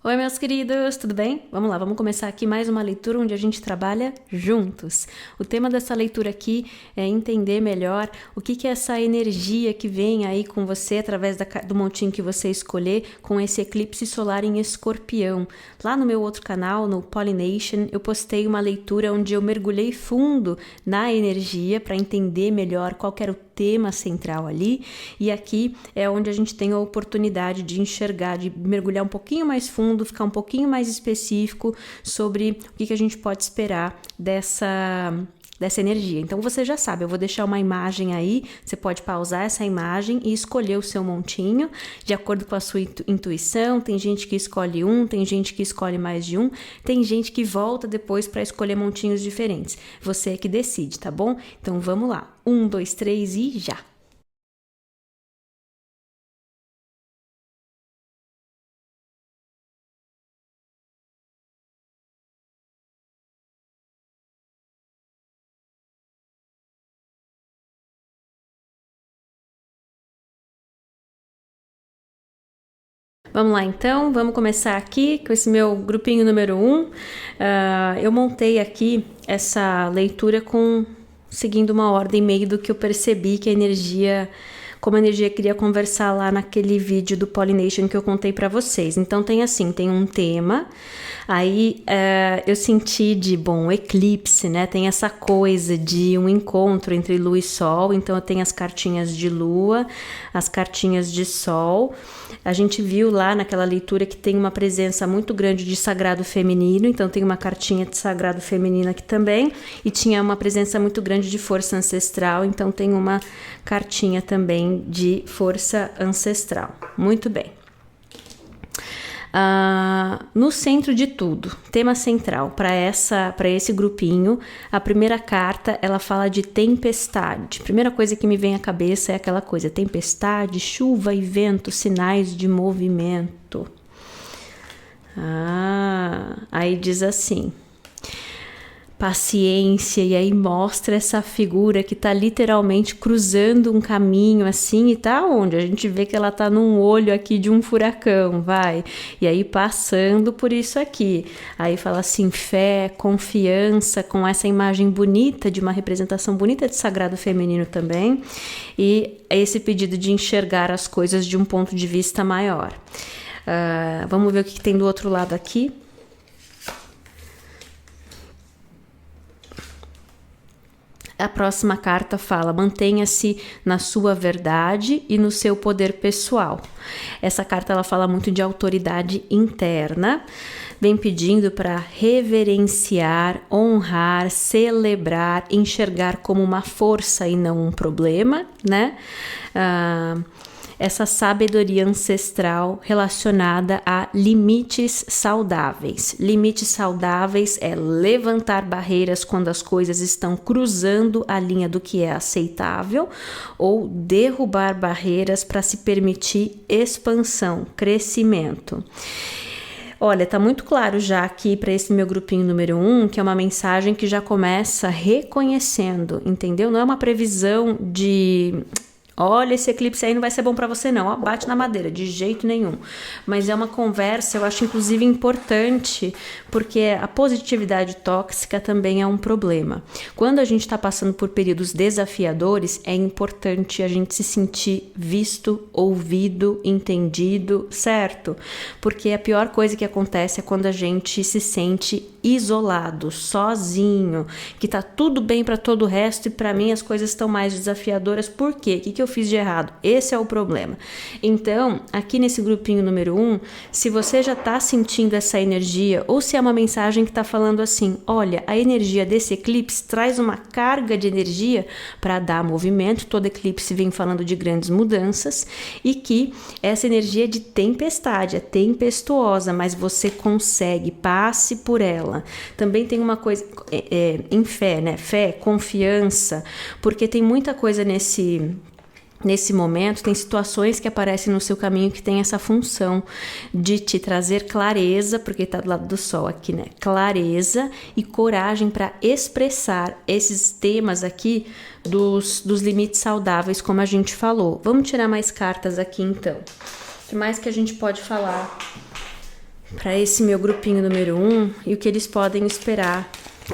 Oi, meus queridos, tudo bem? Vamos lá, vamos começar aqui mais uma leitura onde a gente trabalha juntos. O tema dessa leitura aqui é entender melhor o que é essa energia que vem aí com você através do montinho que você escolher com esse eclipse solar em Escorpião. Lá no meu outro canal, no Pollination, eu postei uma leitura onde eu mergulhei fundo na energia para entender melhor qual era o tema central ali, e aqui é onde a gente tem a oportunidade de enxergar, de mergulhar um pouquinho mais fundo, ficar um pouquinho mais específico sobre o que a gente pode esperar dessa energia. Então você já sabe, eu vou deixar uma imagem aí, você pode pausar essa imagem e escolher o seu montinho de acordo com a sua intuição. Tem gente que escolhe um, tem gente que escolhe mais de um, tem gente que volta depois para escolher montinhos diferentes. Você é que decide, tá bom? Então vamos lá. 1, 2, 3 e já! Vamos lá então, vamos começar aqui com esse meu grupinho número 1. Eu montei aqui essa leitura seguindo uma ordem meio do que eu percebi que como a energia queria conversar lá naquele vídeo do Pollination que eu contei para vocês. Então tem um tema, aí eu senti eclipse, né? Tem essa coisa de um encontro entre lua e sol, então eu tenho as cartinhas de lua, as cartinhas de sol. A gente viu lá naquela leitura que tem uma presença muito grande de sagrado feminino, então tem uma cartinha de sagrado feminino aqui também, e tinha uma presença muito grande de força ancestral, então tem uma cartinha também de força ancestral. Muito bem. No centro de tudo, tema central para esse grupinho, a primeira carta ela fala de tempestade. Primeira coisa que me vem à cabeça é aquela coisa: tempestade, chuva e vento, sinais de movimento. Aí diz assim: paciência, e aí mostra essa figura que tá literalmente cruzando um caminho assim, e tá onde? A gente vê que ela tá num olho aqui de um furacão, e aí passando por isso aqui. Aí fala assim, fé, confiança, com essa imagem bonita, de uma representação bonita de sagrado feminino também, e esse pedido de enxergar as coisas de um ponto de vista maior. Vamos ver o que tem do outro lado aqui. A próxima carta fala: mantenha-se na sua verdade e no seu poder pessoal. Essa carta ela fala muito de autoridade interna, vem pedindo para reverenciar, honrar, celebrar, enxergar como uma força e não um problema, né? Essa sabedoria ancestral relacionada a limites saudáveis. Limites saudáveis é levantar barreiras quando as coisas estão cruzando a linha do que é aceitável, ou derrubar barreiras para se permitir expansão, crescimento. Olha, tá muito claro já aqui para esse meu grupinho número 1, que é uma mensagem que já começa reconhecendo, entendeu? Não é uma previsão de: olha, esse eclipse aí não vai ser bom para você não, bate na madeira, de jeito nenhum. Mas é uma conversa, eu acho inclusive importante, porque a positividade tóxica também é um problema. Quando a gente está passando por períodos desafiadores, é importante a gente se sentir visto, ouvido, entendido, certo? Porque a pior coisa que acontece é quando a gente se sente isolado, sozinho, que tá tudo bem para todo o resto e para mim as coisas estão mais desafiadoras. Por quê? O que eu fiz de errado? Esse é o problema. Então, aqui nesse grupinho número 1, se você já tá sentindo essa energia, ou se é uma mensagem que tá falando assim: olha, a energia desse eclipse traz uma carga de energia para dar movimento, todo eclipse vem falando de grandes mudanças, e que essa energia é de tempestade, é tempestuosa, mas você consegue, passe por ela. Também tem uma coisa em fé, né? Fé, confiança, porque tem muita coisa nesse momento, tem situações que aparecem no seu caminho que tem essa função de te trazer clareza, porque tá do lado do sol aqui, né? Clareza e coragem para expressar esses temas aqui dos limites saudáveis, como a gente falou. Vamos tirar mais cartas aqui então. O que mais que a gente pode falar para esse meu grupinho número 1 e o que eles podem esperar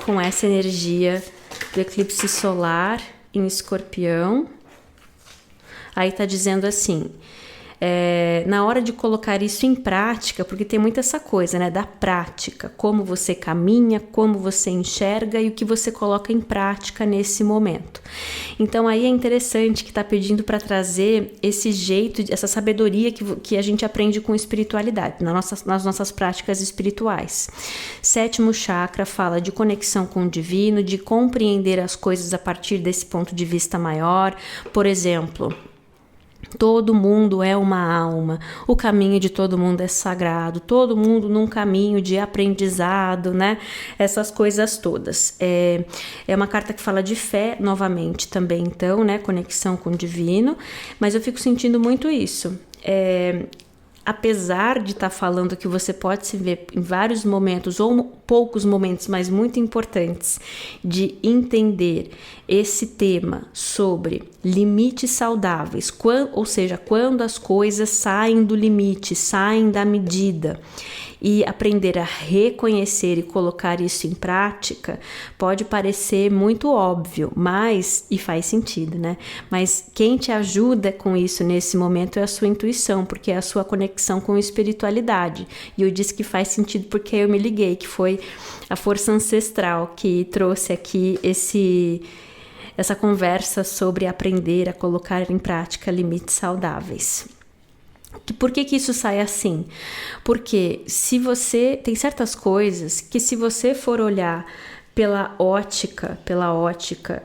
com essa energia do eclipse solar em Escorpião. Aí tá dizendo assim, na hora de colocar isso em prática, porque tem muito essa coisa, né, da prática, como você caminha, como você enxerga e o que você coloca em prática nesse momento. Então aí é interessante que tá pedindo para trazer esse jeito, essa sabedoria que a gente aprende com espiritualidade, nas nossas práticas espirituais. 7º chakra fala de conexão com o divino, de compreender as coisas a partir desse ponto de vista maior. Por exemplo, todo mundo é uma alma, o caminho de todo mundo é sagrado, todo mundo num caminho de aprendizado, né? Essas coisas todas. É uma carta que fala de fé, novamente, também, então, né? Conexão com o divino, mas eu fico sentindo muito isso. Apesar de estar falando que você pode se ver em vários momentos, ou poucos momentos, mas muito importantes, de entender esse tema sobre limites saudáveis, ou seja, quando as coisas saem do limite, saem da medida, e aprender a reconhecer e colocar isso em prática, pode parecer muito óbvio, e faz sentido, né? Mas quem te ajuda com isso nesse momento é a sua intuição, porque é a sua conexão com a espiritualidade. E eu disse que faz sentido porque eu me liguei, que foi a força ancestral que trouxe aqui essa conversa sobre aprender a colocar em prática limites saudáveis. Por que isso sai assim? Porque se você tem certas coisas que, se você for olhar pela ótica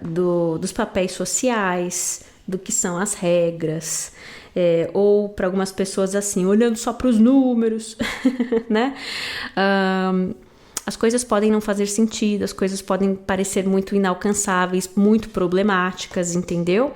dos papéis sociais, do que são as regras, ou para algumas pessoas assim, olhando só para os números, né? As coisas podem não fazer sentido, as coisas podem parecer muito inalcançáveis, muito problemáticas, entendeu?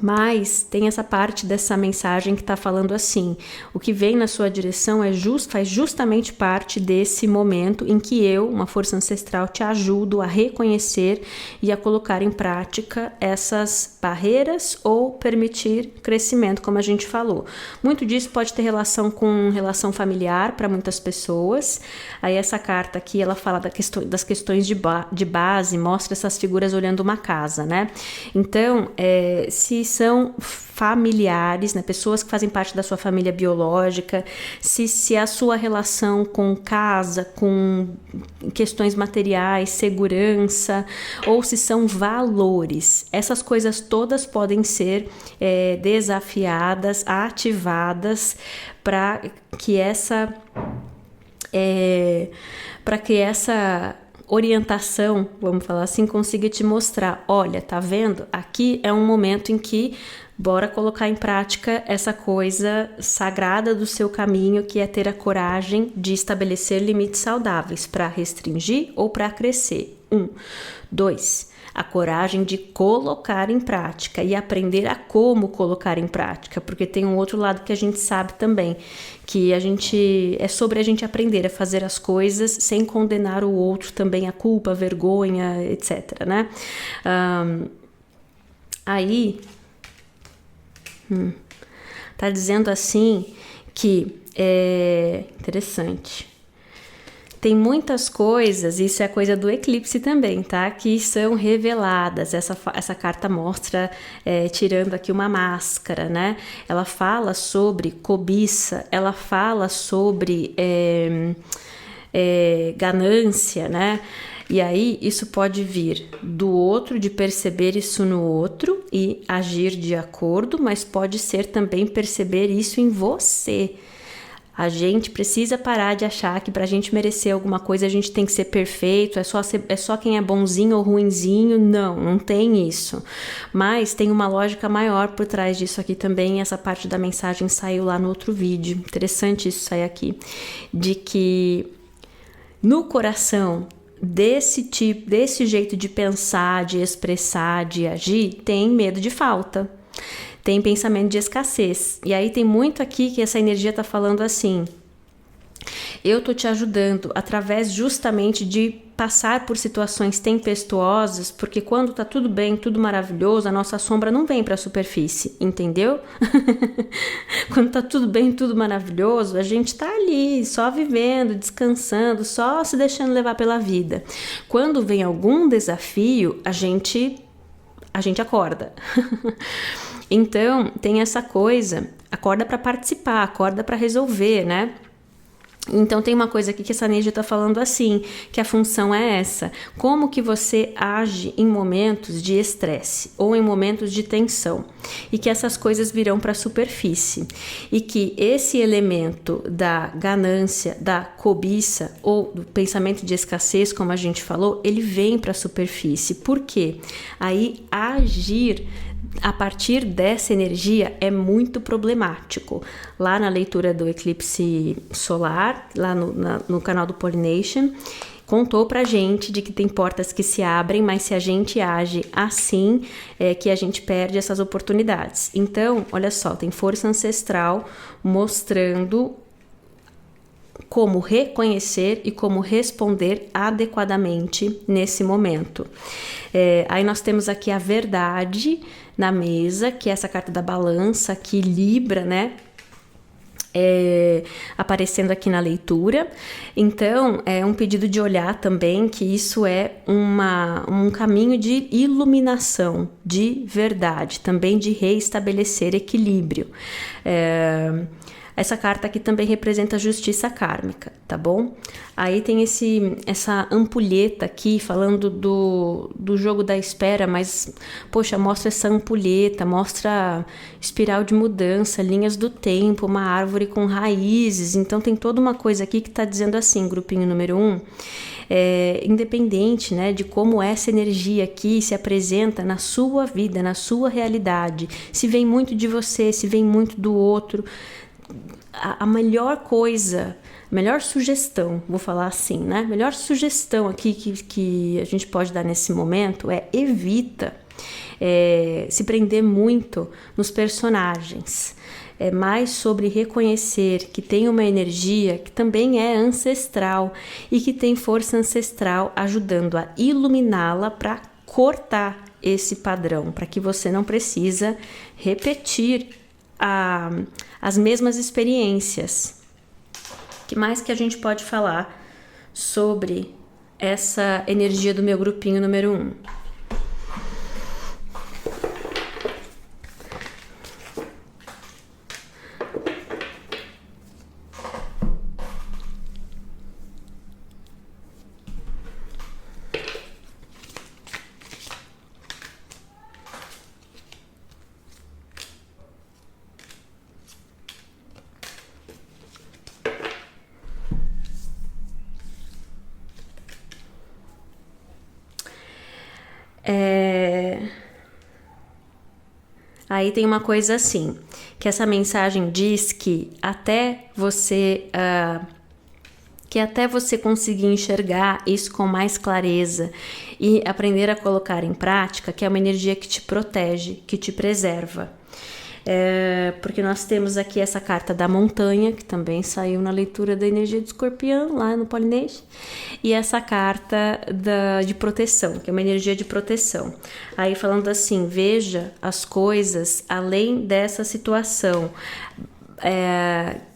Mas tem essa parte dessa mensagem que está falando assim, o que vem na sua direção faz justamente parte desse momento em que eu, uma força ancestral, te ajudo a reconhecer e a colocar em prática essas barreiras ou permitir crescimento, como a gente falou. Muito disso pode ter relação com relação familiar para muitas pessoas. Aí essa carta aqui, ela fala das questões de base, mostra essas figuras olhando uma casa, né? Então, se são familiares, né, pessoas que fazem parte da sua família biológica, se a sua relação com casa, com questões materiais, segurança, ou se são valores, essas coisas todas podem ser desafiadas, ativadas para que essa orientação, vamos falar assim, consiga te mostrar, olha, tá vendo? Aqui é um momento em que bora colocar em prática essa coisa sagrada do seu caminho, que é ter a coragem de estabelecer limites saudáveis para restringir ou para crescer. 1. 2. A coragem de colocar em prática e aprender a como colocar em prática, porque tem um outro lado que a gente sabe também, que é sobre a gente aprender a fazer as coisas sem condenar o outro também, a culpa, a vergonha, etc, né? Aí tá dizendo assim que é interessante. Tem muitas coisas, isso é coisa do eclipse também, tá? Que são reveladas. Essa carta mostra, tirando aqui uma máscara, né? Ela fala sobre cobiça, ela fala sobre ganância, né? E aí isso pode vir do outro, de perceber isso no outro e agir de acordo, mas pode ser também perceber isso em você. A gente precisa parar de achar que pra gente merecer alguma coisa a gente tem que ser perfeito, é só quem é bonzinho ou ruinzinho. Não tem isso. Mas tem uma lógica maior por trás disso aqui também. Essa parte da mensagem saiu lá no outro vídeo. Interessante isso sair aqui. De que no coração desse jeito de pensar, de expressar, de agir, tem medo de falta. Tem pensamento de escassez. E aí tem muito aqui que essa energia tá falando assim, Eu tô te ajudando através justamente de passar por situações tempestuosas, porque quando tá tudo bem, tudo maravilhoso, a nossa sombra não vem para a superfície, entendeu? Quando tá tudo bem, tudo maravilhoso, a gente tá ali, só vivendo, descansando, só se deixando levar pela vida. Quando vem algum desafio, a gente acorda. Então, tem essa coisa, acorda para participar, acorda para resolver, né? Então tem uma coisa aqui que essa energia está falando assim, que a função é essa. Como que você age em momentos de estresse ou em momentos de tensão e que essas coisas virão para a superfície e que esse elemento da ganância, da cobiça ou do pensamento de escassez, como a gente falou, ele vem para a superfície. Por quê? Aí agir a partir dessa energia é muito problemático. Lá na leitura do eclipse solar, lá no canal do Pollination, contou pra gente de que tem portas que se abrem, mas se a gente age assim, é que a gente perde essas oportunidades. Então, olha só, tem força ancestral mostrando como reconhecer e como responder adequadamente nesse momento. Aí nós temos aqui a verdade na mesa, que é essa carta da balança, que Libra, né? Aparecendo aqui na leitura. Então, é um pedido de olhar também que isso é um caminho de iluminação, de verdade, também de reestabelecer equilíbrio. Essa carta aqui também representa a justiça kármica, tá bom? Aí tem essa ampulheta aqui falando do jogo da espera, mas, poxa, mostra essa ampulheta, mostra espiral de mudança, linhas do tempo, uma árvore com raízes. Então tem toda uma coisa aqui que tá dizendo assim, grupinho número 1, independente, né, de como essa energia aqui se apresenta na sua vida, na sua realidade, se vem muito de você, se vem muito do outro, a melhor coisa, melhor sugestão, vou falar assim, né? Melhor sugestão aqui que a gente pode dar nesse momento é evita se prender muito nos personagens. É mais sobre reconhecer que tem uma energia que também é ancestral e que tem força ancestral ajudando a iluminá-la para cortar esse padrão, para que você não precisa repetir as mesmas experiências. O que mais que a gente pode falar sobre essa energia do meu grupinho número 1? Aí tem uma coisa assim, que essa mensagem diz que até você conseguir enxergar isso com mais clareza e aprender a colocar em prática, que é uma energia que te protege, que te preserva. Porque nós temos aqui essa carta da montanha, que também saiu na leitura da energia do escorpião, lá no Pollination, e essa carta de proteção, que é uma energia de proteção. Aí falando assim, veja as coisas além dessa situação,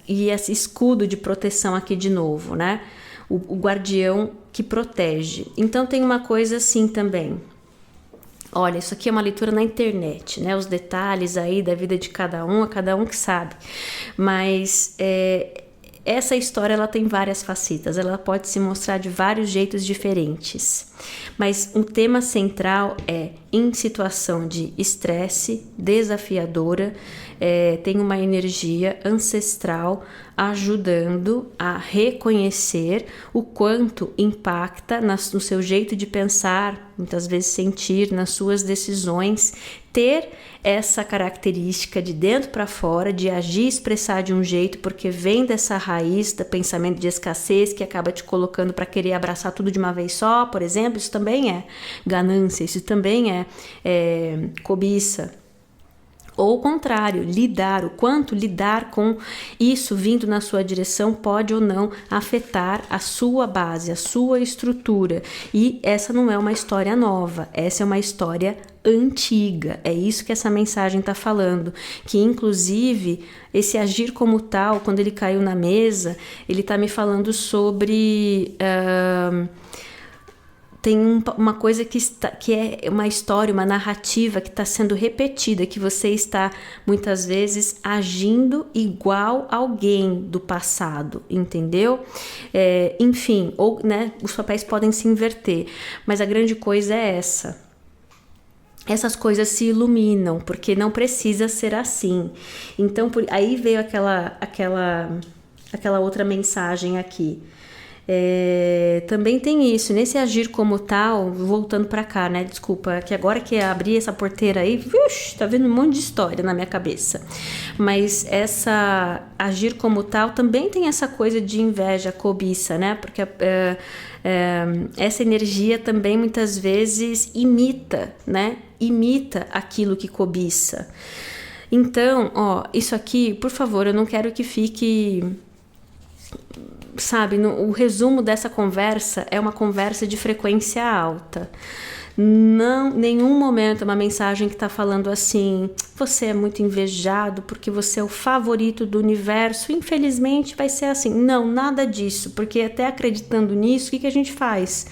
e esse escudo de proteção aqui de novo, né? O guardião que protege. Então tem uma coisa assim também. Olha, isso aqui é uma leitura na internet, né? Os detalhes aí da vida de cada um, é cada um que sabe. Mas essa história, ela tem várias facetas, ela pode se mostrar de vários jeitos diferentes. Mas um tema central é, em situação de estresse desafiadora, tem uma energia ancestral ajudando a reconhecer o quanto impacta no seu jeito de pensar, muitas vezes sentir, nas suas decisões, ter essa característica de dentro para fora, de agir e expressar de um jeito, porque vem dessa raiz do pensamento de escassez que acaba te colocando para querer abraçar tudo de uma vez só, por exemplo. Isso também é ganância, isso também é cobiça. Ou o contrário, lidar, o quanto lidar com isso vindo na sua direção pode ou não afetar a sua base, a sua estrutura. E essa não é uma história nova, essa é uma história antiga. É isso que essa mensagem está falando, que inclusive esse agir como tal, quando ele caiu na mesa, ele está me falando sobre... tem uma coisa que é uma história, uma narrativa que está sendo repetida, que você está muitas vezes agindo igual alguém do passado, entendeu? Enfim, ou, né, os papéis podem se inverter, mas a grande coisa é essa. Essas coisas se iluminam, porque não precisa ser assim. Então, aí veio aquela outra mensagem aqui. Também tem isso, nesse agir como tal, voltando pra cá, né? Desculpa, que agora que abri essa porteira aí, tá vendo um monte de história na minha cabeça. Mas essa agir como tal também tem essa coisa de inveja, cobiça, né? Porque essa energia também muitas vezes imita, né? Imita aquilo que cobiça. Então, isso aqui, por favor, eu não quero que fique... Sabe, o resumo dessa conversa é uma conversa de frequência alta. Não, nenhum momento é uma mensagem que está falando assim, você é muito invejado porque você é o favorito do universo, infelizmente vai ser assim. Não, nada disso, porque até acreditando nisso, o que a gente faz?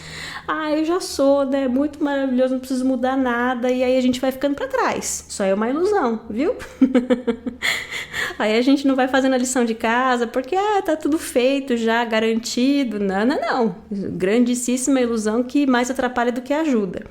Eu já sou, né, muito maravilhoso, não preciso mudar nada, e aí a gente vai ficando para trás. Isso aí é uma ilusão, viu? Aí a gente não vai fazendo a lição de casa, porque tá tudo feito já, garantido. Não. Grandíssima ilusão que mais atrapalha do que ajuda.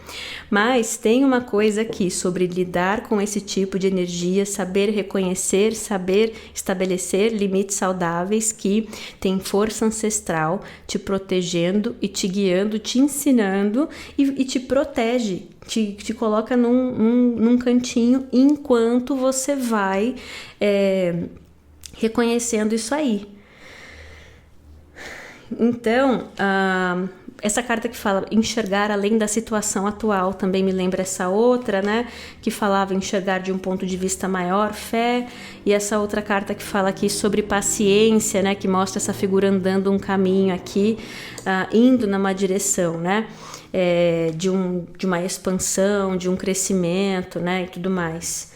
Mas tem uma coisa aqui sobre lidar com esse tipo de energia, saber reconhecer, saber estabelecer limites saudáveis que tem força ancestral te protegendo e te guiando, te ensinando e te protege, te coloca num cantinho enquanto você vai reconhecendo isso aí. Então, essa carta que fala enxergar além da situação atual também me lembra essa outra, né? Que falava enxergar de um ponto de vista maior, fé. E essa outra carta que fala aqui sobre paciência, né? Que mostra essa figura andando um caminho aqui, indo numa direção, né? De uma expansão, de um crescimento, né? E tudo mais.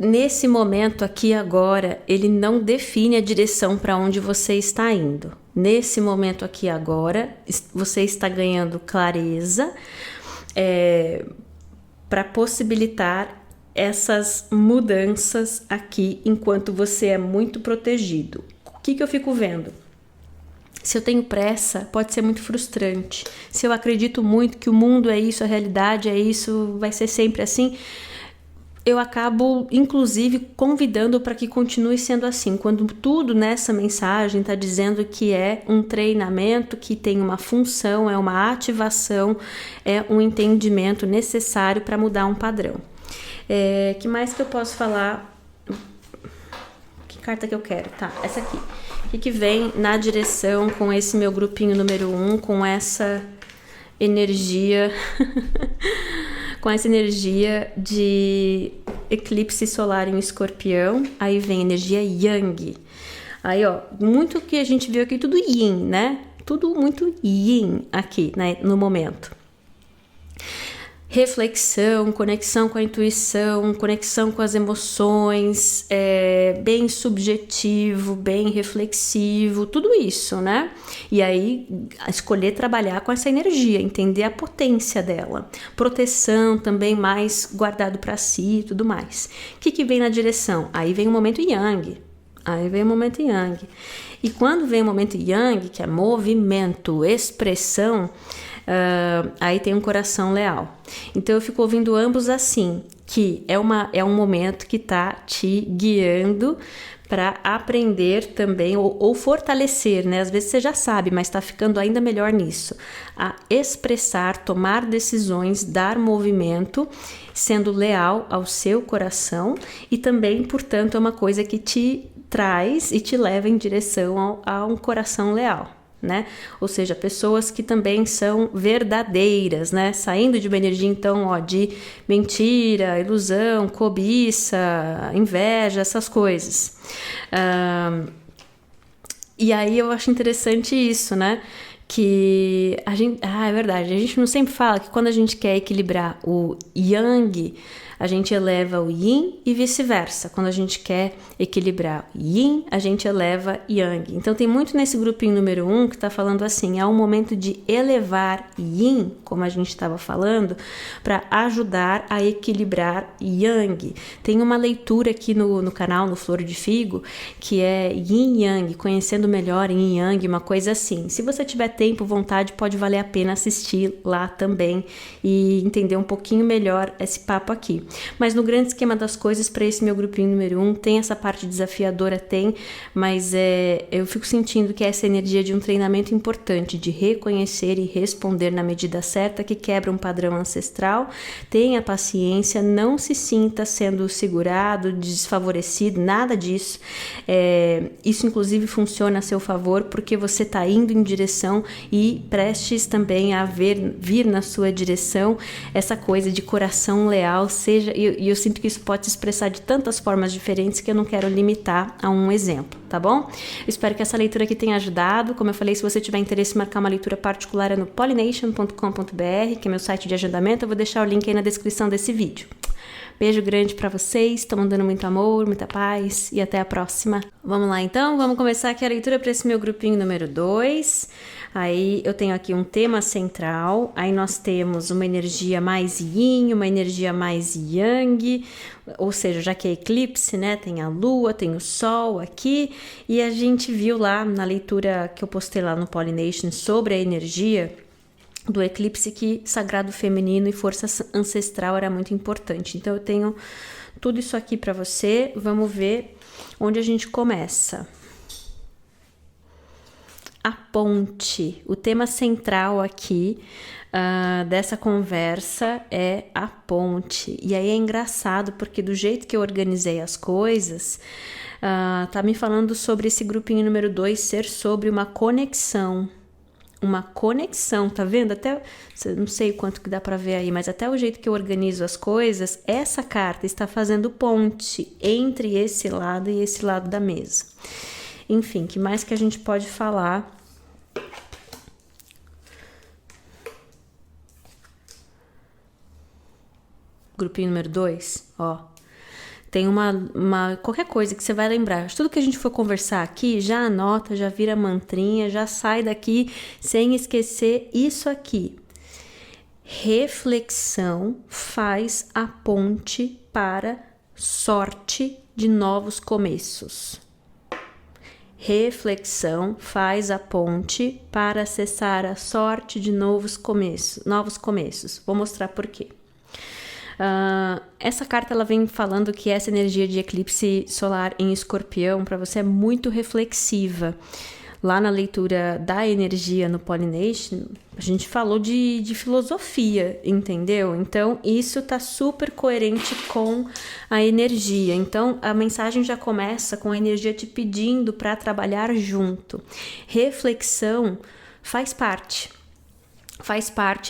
Nesse momento aqui agora, ele não define a direção para onde você está indo. Nesse momento aqui agora, você está ganhando clareza para possibilitar essas mudanças aqui enquanto você é muito protegido. O que eu fico vendo? Se eu tenho pressa, pode ser muito frustrante. Se eu acredito muito que o mundo é isso, a realidade é isso, vai ser sempre assim, eu acabo, inclusive, convidando para que continue sendo assim. Quando tudo nessa mensagem está dizendo que é um treinamento, que tem uma função, é uma ativação, é um entendimento necessário para mudar um padrão. Que mais que eu posso falar? Que carta que eu quero? Tá, essa aqui. O que vem na direção com esse meu grupinho número 1, com essa energia... com essa energia de eclipse solar em Escorpião, aí vem energia Yang. Aí, muito que a gente viu aqui, tudo Yin, né? Tudo muito Yin aqui, né, no momento. Reflexão, conexão com a intuição, conexão com as emoções, bem subjetivo, bem reflexivo, tudo isso, né? E aí, escolher trabalhar com essa energia, entender a potência dela. Proteção também mais guardado para si e tudo mais. O que vem na direção? Aí vem o momento Yang. E quando vem o momento Yang, que é movimento, expressão, aí tem um coração leal. Então eu fico ouvindo ambos assim, que é um momento que está te guiando para aprender também, ou fortalecer, né? Às vezes você já sabe, mas está ficando ainda melhor nisso. A expressar, tomar decisões, dar movimento, sendo leal ao seu coração, e também, portanto, é uma coisa que te traz e te leva em direção a um coração leal. né? Ou seja, pessoas que também são verdadeiras, né? Saindo de uma energia, então, ó, de mentira, ilusão, cobiça, inveja, essas coisas. E aí eu acho interessante isso, né? Que a gente... é verdade, a gente não sempre fala que quando a gente quer equilibrar o yang, a gente eleva o yin e vice-versa. Quando a gente quer equilibrar o yin, a gente eleva yang. Então tem muito nesse grupinho número 1 que está falando assim, é um momento de elevar yin, como a gente estava falando, para ajudar a equilibrar yang. Tem uma leitura aqui no canal, no Flor de Figo, que é Yin Yang, conhecendo melhor Yin Yang, uma coisa assim. Se você tiver tempo, vontade, pode valer a pena assistir lá também e entender um pouquinho melhor esse papo aqui. Mas no grande esquema das coisas, para esse meu grupinho número 1, tem essa parte desafiadora, mas eu fico sentindo que essa energia de um treinamento importante, de reconhecer e responder na medida certa, que quebra um padrão ancestral. Tenha paciência, não se sinta sendo segurado, desfavorecido, nada disso. Isso inclusive funciona a seu favor, porque você está indo em direção e prestes também a vir na sua direção essa coisa de coração leal, e eu sinto que isso pode se expressar de tantas formas diferentes que eu não quero limitar a um exemplo, tá bom? Eu espero que essa leitura aqui tenha ajudado. Como eu falei, se você tiver interesse em marcar uma leitura particular, é no pollination.com.br, que é meu site de agendamento. Eu vou deixar o link aí na descrição desse vídeo. Beijo grande pra vocês, tô mandando muito amor, muita paz e até a próxima. Vamos lá então, vamos começar aqui a leitura para esse meu grupinho número 2. Aí eu tenho aqui um tema central, aí nós temos uma energia mais yin, uma energia mais yang, ou seja, já que é eclipse, né, tem a lua, tem o sol aqui, e a gente viu lá na leitura que eu postei lá no Pollination sobre a energia do eclipse que sagrado feminino e força ancestral era muito importante. Então eu tenho tudo isso aqui para você. Vamos ver onde a gente começa. A ponte. O tema central aqui dessa conversa é a ponte. E aí é engraçado porque do jeito que eu organizei as coisas, tá me falando sobre esse grupinho número 2 ser sobre uma conexão. Uma conexão, tá vendo? Até, não sei quanto que dá para ver aí, mas até o jeito que eu organizo as coisas, essa carta está fazendo ponte entre esse lado e esse lado da mesa. Enfim, que mais que a gente pode falar? Grupinho número 2, ó. Tem qualquer coisa que você vai lembrar. Tudo que a gente for conversar aqui, já anota, já vira mantrinha, já sai daqui sem esquecer isso aqui. Reflexão faz a ponte para sorte de novos começos. Reflexão faz a ponte para acessar a sorte de novos começos. Vou mostrar por quê. Essa carta ela vem falando que essa energia de eclipse solar em Escorpião para você é muito reflexiva. Lá na leitura da energia no Pollination, a gente falou de filosofia, entendeu? Então, isso tá super coerente com a energia. Então, a mensagem já começa com a energia te pedindo para trabalhar junto. Reflexão faz parte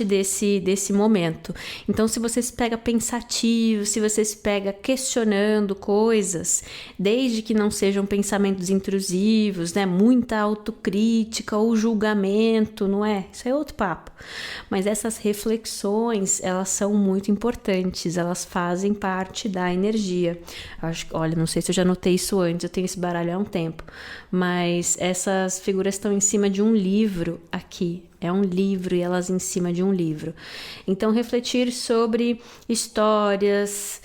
desse momento. Então, se você se pega pensativo, se você se pega questionando coisas, desde que não sejam pensamentos intrusivos, né? Muita autocrítica ou julgamento, não é? Isso é outro papo. Mas essas reflexões, elas são muito importantes, elas fazem parte da energia. Olha, não sei se eu já notei isso antes, eu tenho esse baralho há um tempo, mas essas figuras estão em cima de um livro aqui. É um livro e elas em cima de um livro. Então, refletir sobre histórias.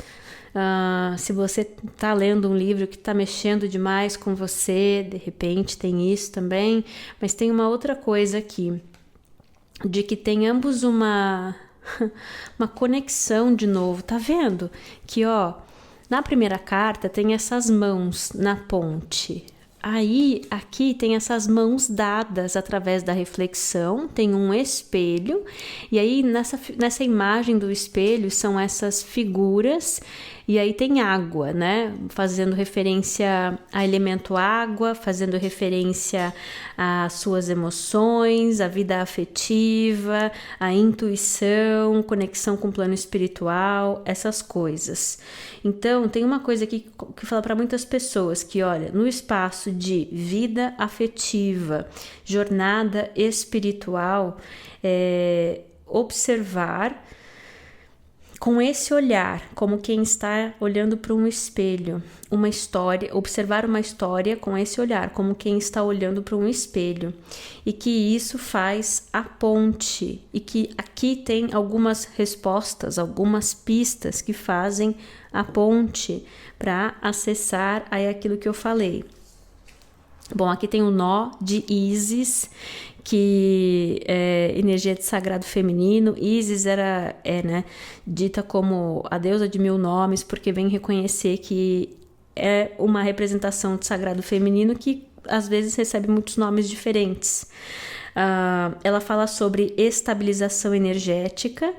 Se você está lendo um livro que está mexendo demais com você, de repente tem isso também. Mas tem uma outra coisa aqui, de que tem ambos uma conexão de novo. Tá vendo? Que, ó, na primeira carta tem essas mãos na ponte. Aí, aqui tem essas mãos dadas através da reflexão, tem um espelho, e aí nessa imagem do espelho são essas figuras E aí tem água, né? Fazendo referência ao elemento água, fazendo referência às suas emoções, à vida afetiva, à intuição, conexão com o plano espiritual, essas coisas. Então, tem uma coisa aqui que fala para muitas pessoas que, olha, no espaço de vida afetiva, jornada espiritual, observar com esse olhar, como quem está olhando para um espelho, uma história, observar uma história com esse olhar, como quem está olhando para um espelho, e que isso faz a ponte, e que aqui tem algumas respostas, algumas pistas que fazem a ponte para acessar aí aquilo que eu falei. Bom, aqui tem o nó de Ísis, que é energia de sagrado feminino. Ísis né, dita como a deusa de 1000 nomes, porque vem reconhecer que é uma representação de sagrado feminino que às vezes recebe muitos nomes diferentes. Ela fala sobre estabilização energética,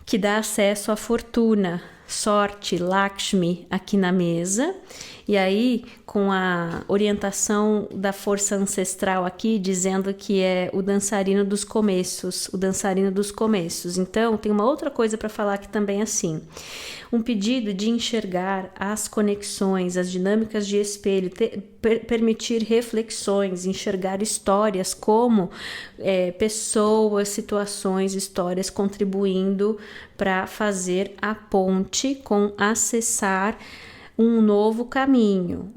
que dá acesso à fortuna, sorte, Lakshmi aqui na mesa. E aí, com a orientação da força ancestral aqui, dizendo que é o dançarino dos começos, o dançarino dos começos. Então, tem uma outra coisa para falar aqui também assim. Um pedido de enxergar as conexões, as dinâmicas de espelho, permitir reflexões, enxergar histórias como pessoas, situações, histórias contribuindo para fazer a ponte com acessar um novo caminho,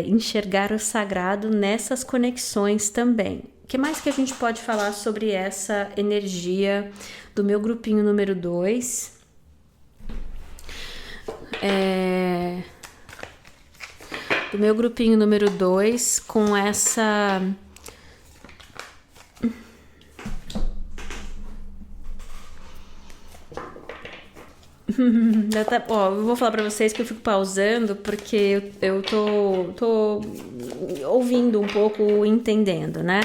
enxergar o sagrado nessas conexões também. O que mais que a gente pode falar sobre essa energia do meu grupinho número 2? Do meu grupinho número 2, com essa... eu vou falar pra vocês que eu fico pausando porque eu tô ouvindo um pouco, entendendo, né?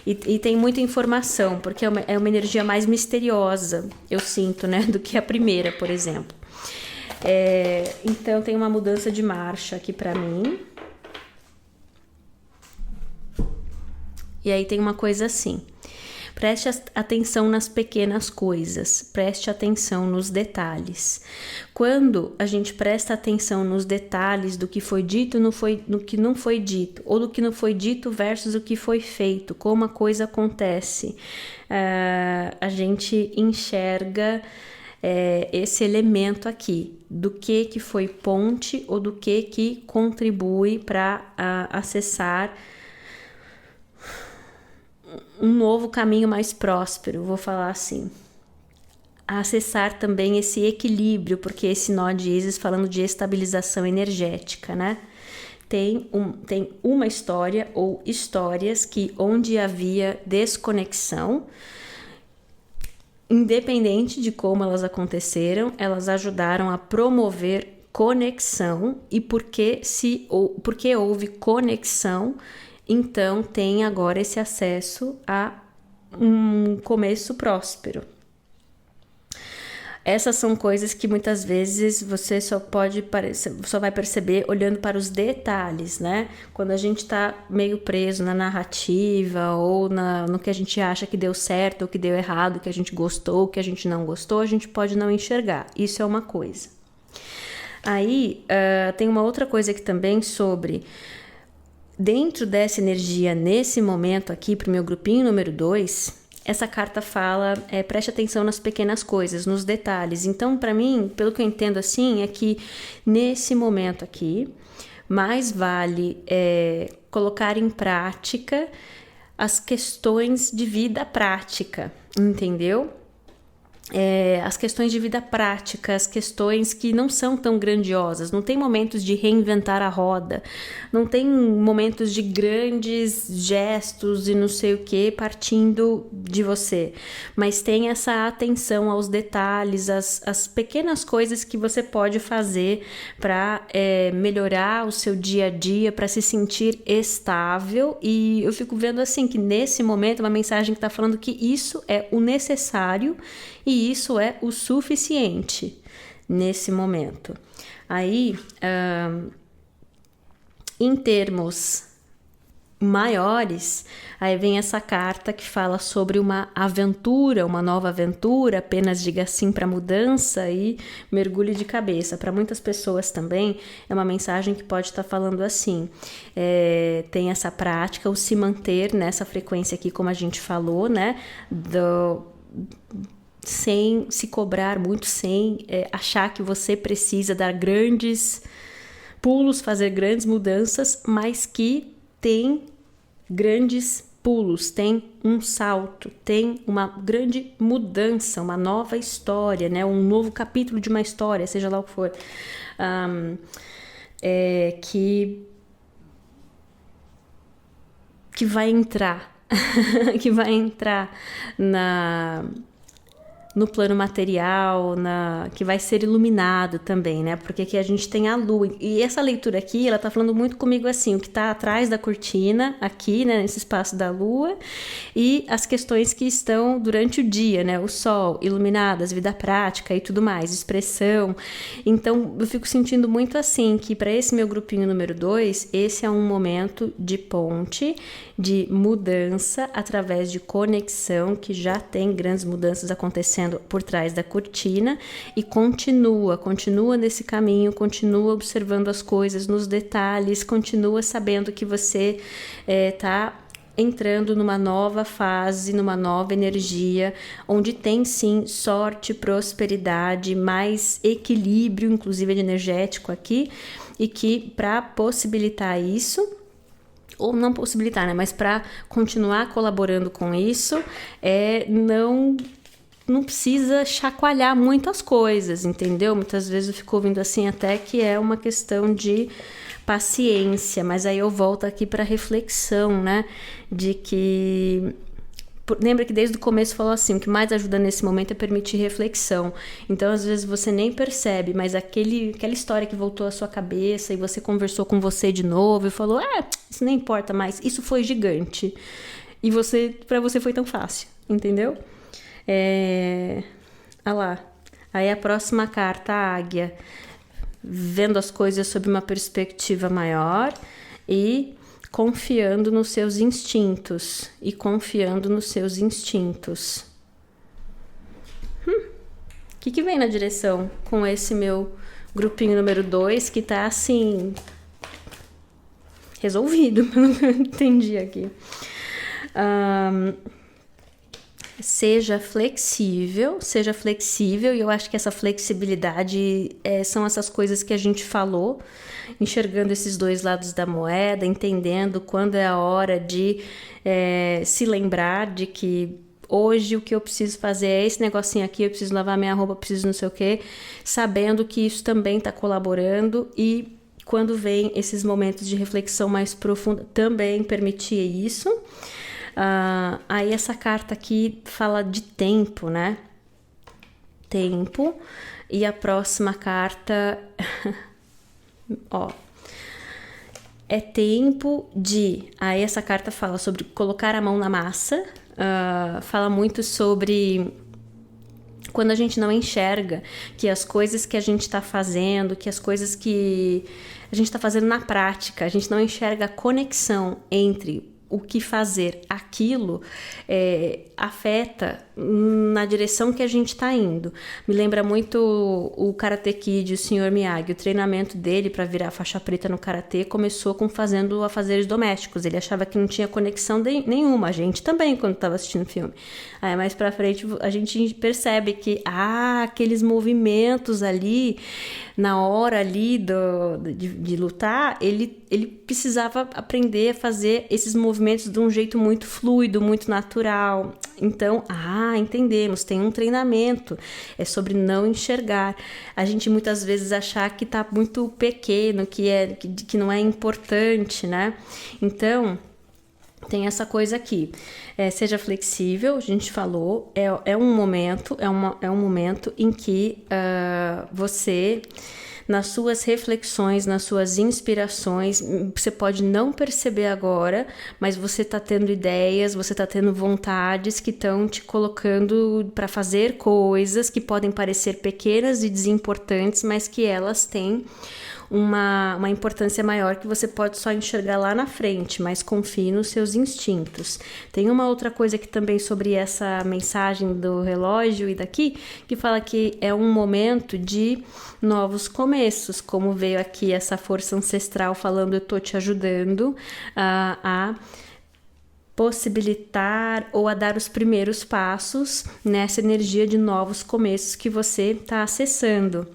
E tem muita informação, porque é uma energia mais misteriosa, eu sinto, né? Do que a primeira, por exemplo. Então tem uma mudança de marcha aqui pra mim. E aí tem uma coisa assim. Preste atenção nas pequenas coisas, preste atenção nos detalhes. Quando a gente presta atenção nos detalhes do que foi dito, no que não foi dito, ou do que não foi dito versus o que foi feito, como a coisa acontece, a gente enxerga esse elemento aqui, do que foi ponte ou do que contribui para acessar um novo caminho mais próspero, vou falar assim. Acessar também esse equilíbrio, porque esse nó de Ísis falando de estabilização energética, né? Tem uma história ou histórias que onde havia desconexão, independente de como elas aconteceram, elas ajudaram a promover conexão, e porque houve conexão, então tem agora esse acesso a um começo próspero. Essas são coisas que muitas vezes você só vai perceber olhando para os detalhes, né? Quando a gente está meio preso na narrativa ou no que a gente acha que deu certo ou que deu errado, que a gente gostou ou que a gente não gostou, a gente pode não enxergar. Isso é uma coisa. Aí tem uma outra coisa aqui também sobre... Dentro dessa energia, nesse momento aqui, para o meu grupinho número 2, essa carta fala, preste atenção nas pequenas coisas, nos detalhes. Então, para mim, pelo que eu entendo assim, é que nesse momento aqui, mais vale colocar em prática as questões de vida prática, entendeu? As questões de vida prática, as questões que não são tão grandiosas, não tem momentos de reinventar a roda, não tem momentos de grandes gestos e não sei o que partindo de você, mas tem essa atenção aos detalhes, as pequenas coisas que você pode fazer para melhorar o seu dia a dia, para se sentir estável. E eu fico vendo assim que nesse momento uma mensagem que está falando que isso é o necessário e isso é o suficiente nesse momento. Aí, em termos maiores, aí vem essa carta que fala sobre uma aventura, uma nova aventura, apenas diga sim para mudança e mergulhe de cabeça. Para muitas pessoas também é uma mensagem que pode estar falando assim, tem essa prática, o se manter nessa frequência aqui, como a gente falou, né, sem se cobrar muito, sem achar que você precisa dar grandes pulos, fazer grandes mudanças, mas que tem grandes pulos, tem um salto, tem uma grande mudança, uma nova história, né? Um novo capítulo de uma história, seja lá o que for, que vai entrar, que vai entrar no plano material, que vai ser iluminado também, né? Porque aqui a gente tem a lua. E essa leitura aqui, ela tá falando muito comigo assim, o que tá atrás da cortina, aqui, né? Nesse espaço da lua, e as questões que estão durante o dia, né? O sol, iluminadas, vida prática e tudo mais, expressão. Então, eu fico sentindo muito assim, que para esse meu grupinho número 2, esse é um momento de ponte, de mudança, através de conexão, que já tem grandes mudanças acontecendo por trás da cortina, e continua nesse caminho, continua observando as coisas nos detalhes, continua sabendo que você tá entrando numa nova fase, numa nova energia, onde tem sim sorte, prosperidade, mais equilíbrio, inclusive energético aqui, e que para possibilitar isso, ou não possibilitar, né, mas para continuar colaborando com isso, não precisa chacoalhar muitas coisas, entendeu? Muitas vezes eu fico ouvindo assim até que é uma questão de paciência, mas aí eu volto aqui para reflexão, né? De que... Lembra que desde o começo falou assim, o que mais ajuda nesse momento é permitir reflexão. Então, às vezes você nem percebe, mas aquela história que voltou à sua cabeça e você conversou com você de novo e falou, isso nem importa mais, isso foi gigante. E para você foi tão fácil, entendeu? Lá. Aí a próxima carta, a águia, vendo as coisas sob uma perspectiva maior e confiando nos seus instintos. O que vem na direção com esse meu grupinho número 2, que tá assim resolvido, pelo que eu entendi aqui. Seja flexível, e eu acho que essa flexibilidade são essas coisas que a gente falou, enxergando esses dois lados da moeda, entendendo quando é a hora de se lembrar de que hoje o que eu preciso fazer é esse negocinho aqui, eu preciso lavar minha roupa, eu preciso não sei o quê, sabendo que isso também está colaborando, e quando vem esses momentos de reflexão mais profunda, também permitir isso. Aí essa carta aqui fala de tempo, né? Tempo. E a próxima carta é tempo de... Aí essa carta fala sobre colocar a mão na massa, fala muito sobre quando a gente não enxerga que as coisas que a gente está fazendo, que as coisas que a gente está fazendo na prática, a gente não enxerga a conexão entre o que fazer aquilo afeta na direção que a gente está indo. Me lembra muito o Karate Kid, o Sr. Miyagi. O treinamento dele para virar faixa preta no Karatê começou com fazendo afazeres domésticos. Ele achava que não tinha conexão nenhuma. A gente também, quando estava assistindo o filme. Aí mais pra frente a gente percebe que aqueles movimentos ali, na hora ali de lutar, ele precisava aprender a fazer esses movimentos de um jeito muito fluido, muito natural. Então, entendemos, tem um treinamento, é sobre não enxergar. A gente muitas vezes achar que tá muito pequeno, que não é importante, né? Então, tem essa coisa aqui. Seja flexível, a gente falou, é um momento em que você nas suas reflexões, nas suas inspirações. Você pode não perceber agora, mas você está tendo ideias, você está tendo vontades que estão te colocando para fazer coisas que podem parecer pequenas e desimportantes, mas que elas têm uma importância maior que você pode só enxergar lá na frente, mas confie nos seus instintos. Tem uma outra coisa que também sobre essa mensagem do relógio e daqui, que fala que é um momento de novos começos, como veio aqui essa força ancestral falando, eu tô te ajudando a possibilitar ou a dar os primeiros passos nessa energia de novos começos que você está acessando.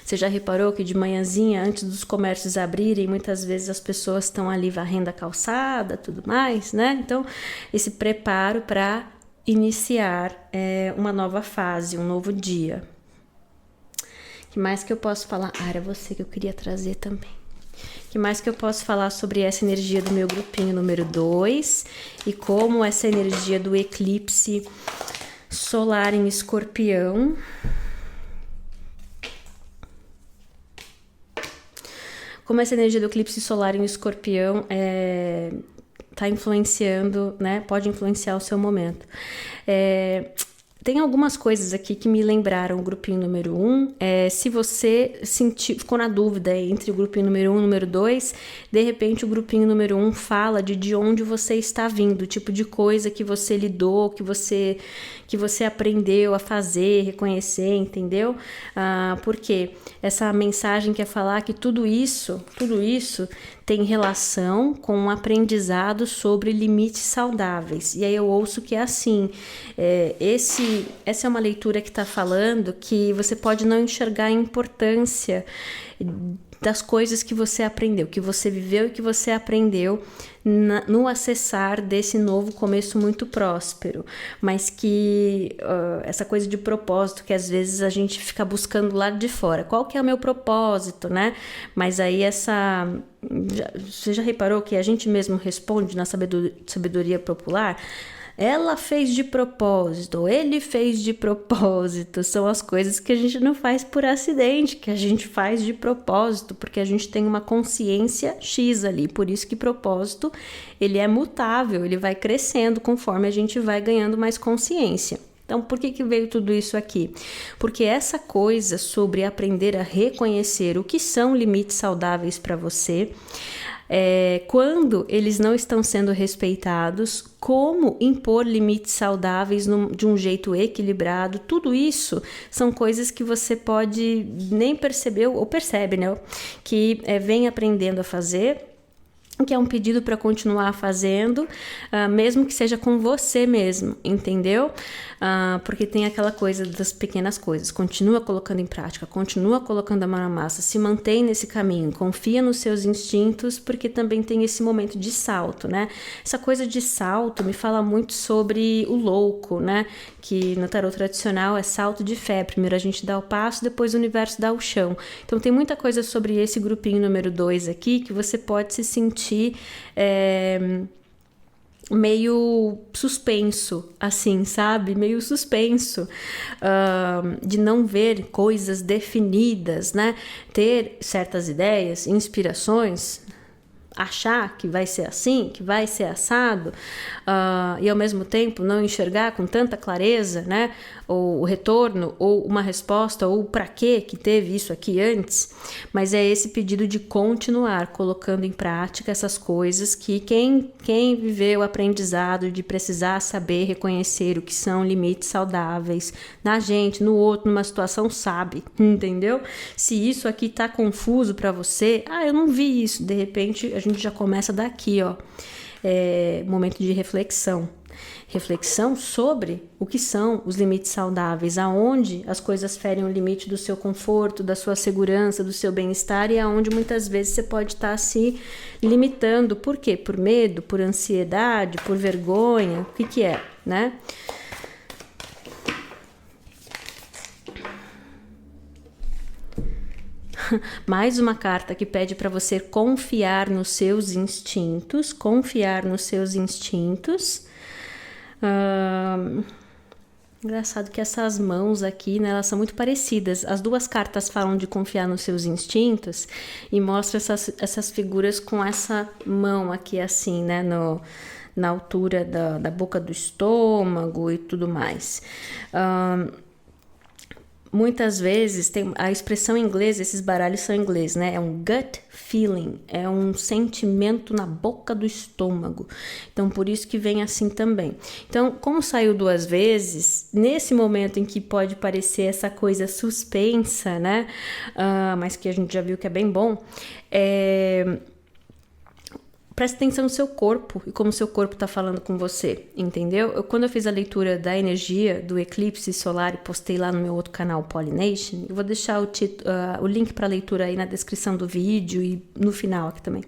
Você já reparou que de manhãzinha, antes dos comércios abrirem, muitas vezes as pessoas estão ali varrendo a calçada, tudo mais, né? Então, esse preparo para iniciar uma nova fase, um novo dia. O que mais que eu posso falar? Era você que eu queria trazer também. O que mais que eu posso falar sobre essa energia do meu grupinho número 2 e como essa energia do eclipse solar em Escorpião como essa energia do eclipse solar em Escorpião está influenciando, né? Pode influenciar o seu momento. Tem algumas coisas aqui que me lembraram o grupinho número 1. Se você ficou na dúvida entre o grupinho número 1 e o número 2, de repente o grupinho número 1 fala de onde você está vindo, o tipo de coisa que você lidou, que você aprendeu a fazer, reconhecer, entendeu? Porque essa mensagem quer falar que tudo isso tem relação com um aprendizado sobre limites saudáveis. E aí eu ouço que é assim, essa é uma leitura que está falando que você pode não enxergar a importância das coisas que você aprendeu, que você viveu e que você aprendeu no acessar desse novo começo muito próspero, mas que essa coisa de propósito que às vezes a gente fica buscando lá de fora, qual que é o meu propósito, né? Mas aí você já reparou que a gente mesmo responde na sabedoria popular? Ela fez de propósito, ele fez de propósito, são as coisas que a gente não faz por acidente, que a gente faz de propósito, porque a gente tem uma consciência X ali, por isso que propósito, ele é mutável, ele vai crescendo conforme a gente vai ganhando mais consciência. Então, por que veio tudo isso aqui? Porque essa coisa sobre aprender a reconhecer o que são limites saudáveis para você, quando eles não estão sendo respeitados, como impor limites saudáveis de um jeito equilibrado, tudo isso são coisas que você pode nem perceber ou percebe, né? Que vem aprendendo a fazer, que é um pedido para continuar fazendo, mesmo que seja com você mesmo, entendeu? Porque tem aquela coisa das pequenas coisas, continua colocando em prática, continua colocando a mão na massa, se mantém nesse caminho, confia nos seus instintos, porque também tem esse momento de salto, né? Essa coisa de salto me fala muito sobre o louco, né? Que no tarot tradicional é salto de fé, primeiro a gente dá o passo, depois o universo dá o chão. Então tem muita coisa sobre esse grupinho número 2 aqui, que você pode se sentir meio suspenso, assim, sabe? Meio suspenso, de não ver coisas definidas, né? Ter certas ideias, inspirações, achar que vai ser assim, que vai ser assado, e ao mesmo tempo não enxergar com tanta clareza, né, ou o retorno, ou uma resposta, ou para que teve isso aqui antes, mas é esse pedido de continuar colocando em prática essas coisas que quem viveu o aprendizado de precisar saber reconhecer o que são limites saudáveis na gente, no outro, numa situação, sabe, entendeu? Se isso aqui tá confuso para você, eu não vi isso, de repente a gente já começa daqui, ó, momento de reflexão sobre o que são os limites saudáveis, aonde as coisas ferem o limite do seu conforto, da sua segurança, do seu bem-estar, e aonde muitas vezes você pode estar se limitando. Por quê? Por medo, por ansiedade, por vergonha, o que é, né? Mais uma carta que pede para você confiar nos seus instintos, Engraçado que essas mãos aqui, né, elas são muito parecidas. As duas cartas falam de confiar nos seus instintos e mostra essas figuras com essa mão aqui assim, né, na altura da boca do estômago e tudo mais. Muitas vezes tem a expressão em inglês, esses baralhos são em inglês, né? É um gut feeling, é um sentimento na boca do estômago. Então, por isso que vem assim também. Então, como saiu 2 vezes, nesse momento em que pode parecer essa coisa suspensa, né? Mas que a gente já viu que é bem bom, presta atenção no seu corpo e como o seu corpo está falando com você, entendeu? Quando eu fiz a leitura da energia do eclipse solar e postei lá no meu outro canal, Pollination, eu vou deixar o link para a leitura aí na descrição do vídeo e no final aqui também.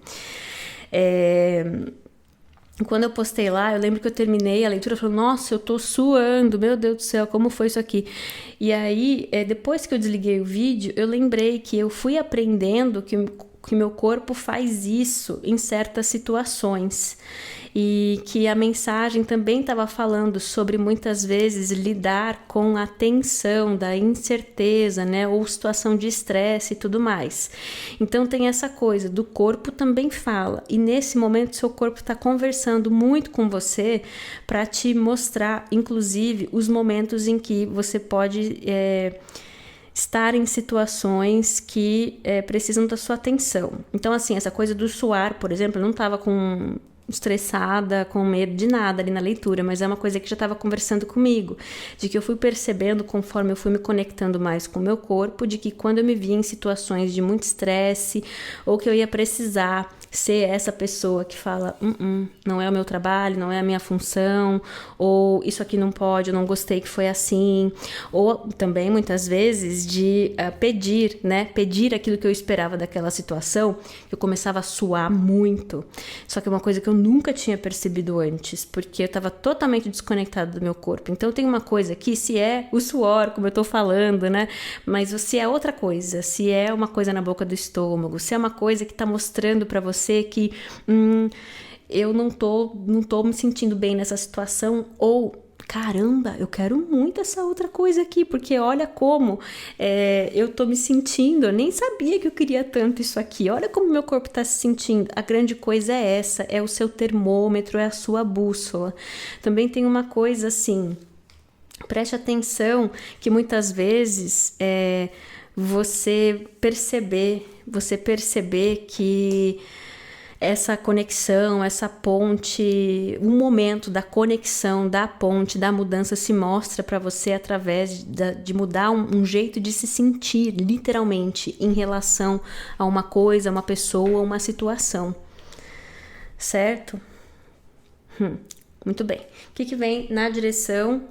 Quando eu postei lá, eu lembro que eu terminei a leitura falando, nossa, eu tô suando, meu Deus do céu, como foi isso aqui? E aí, depois que eu desliguei o vídeo, eu lembrei que eu fui aprendendo que meu corpo faz isso em certas situações e que a mensagem também estava falando sobre muitas vezes lidar com a tensão da incerteza, né, ou situação de estresse e tudo mais. Então tem essa coisa do corpo também fala e nesse momento seu corpo está conversando muito com você para te mostrar, inclusive, os momentos em que você pode estar em situações que precisam da sua atenção. Então, assim, essa coisa do suar, por exemplo, eu não estava estressada, com medo de nada ali na leitura, mas é uma coisa que já estava conversando comigo, de que eu fui percebendo conforme eu fui me conectando mais com o meu corpo, de que quando eu me via em situações de muito estresse, ou que eu ia precisar ser essa pessoa que fala, não é o meu trabalho, não é a minha função, ou isso aqui não pode, eu não gostei que foi assim, ou também muitas vezes de pedir, né, pedir aquilo que eu esperava daquela situação, eu começava a suar muito, só que é uma coisa que eu nunca tinha percebido antes, porque eu estava totalmente desconectada do meu corpo. Então tem uma coisa aqui, se é o suor, como eu tô falando, né, mas se é outra coisa, se é uma coisa na boca do estômago, se é uma coisa que tá mostrando para você que eu não tô me sentindo bem nessa situação, ou caramba, eu quero muito essa outra coisa aqui, porque olha como eu tô me sentindo, eu nem sabia que eu queria tanto isso aqui, olha como meu corpo tá se sentindo. A grande coisa é essa, é o seu termômetro, é a sua bússola. Também tem uma coisa assim, preste atenção que muitas vezes você perceber que essa conexão, essa ponte, o momento da conexão, da ponte, da mudança se mostra para você através de mudar um jeito de se sentir, literalmente, em relação a uma coisa, uma pessoa, uma situação. Certo? Muito bem. O que vem na direção...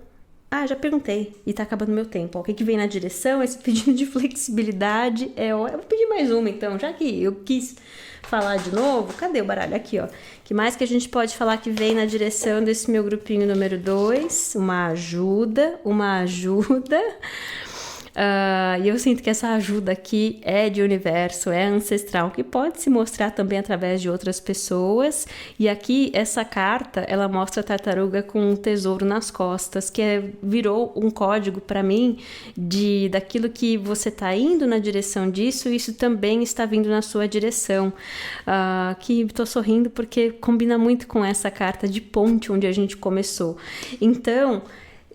já perguntei e tá acabando meu tempo. O que vem na direção? Esse pedido de flexibilidade. Eu vou pedir mais uma, então, já que eu quis falar de novo. Cadê o baralho? Aqui, ó. Que mais que a gente pode falar que vem na direção desse meu grupinho número 2? Uma ajuda. E eu sinto que essa ajuda aqui é de universo, é ancestral, que pode se mostrar também através de outras pessoas. E aqui, essa carta, ela mostra a tartaruga com um tesouro nas costas, que virou um código para mim daquilo que você está indo na direção disso, e isso também está vindo na sua direção. Que estou sorrindo porque combina muito com essa carta de ponte onde a gente começou. Então...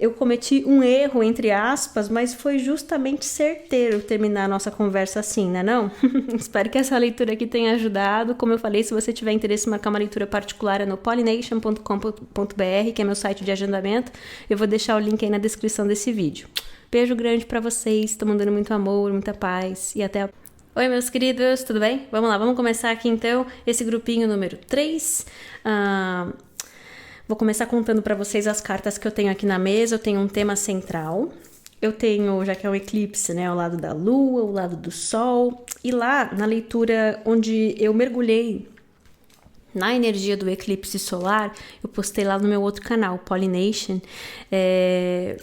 eu cometi um erro, entre aspas, mas foi justamente certeiro terminar a nossa conversa assim, né não? Espero que essa leitura aqui tenha ajudado. Como eu falei, se você tiver interesse em marcar uma leitura particular, é no pollination.com.br, que é meu site de agendamento. Eu vou deixar o link aí na descrição desse vídeo. Beijo grande pra vocês, tô mandando muito amor, muita paz e até a... Oi, meus queridos, tudo bem? Vamos lá, vamos começar aqui então esse grupinho número 3. Vou começar contando para vocês as cartas que eu tenho aqui na mesa. Eu tenho um tema central. Eu tenho, já que é um eclipse, né, o lado da lua, o lado do sol. E lá, na leitura onde eu mergulhei Na energia do eclipse solar, eu postei lá no meu outro canal, Pollination,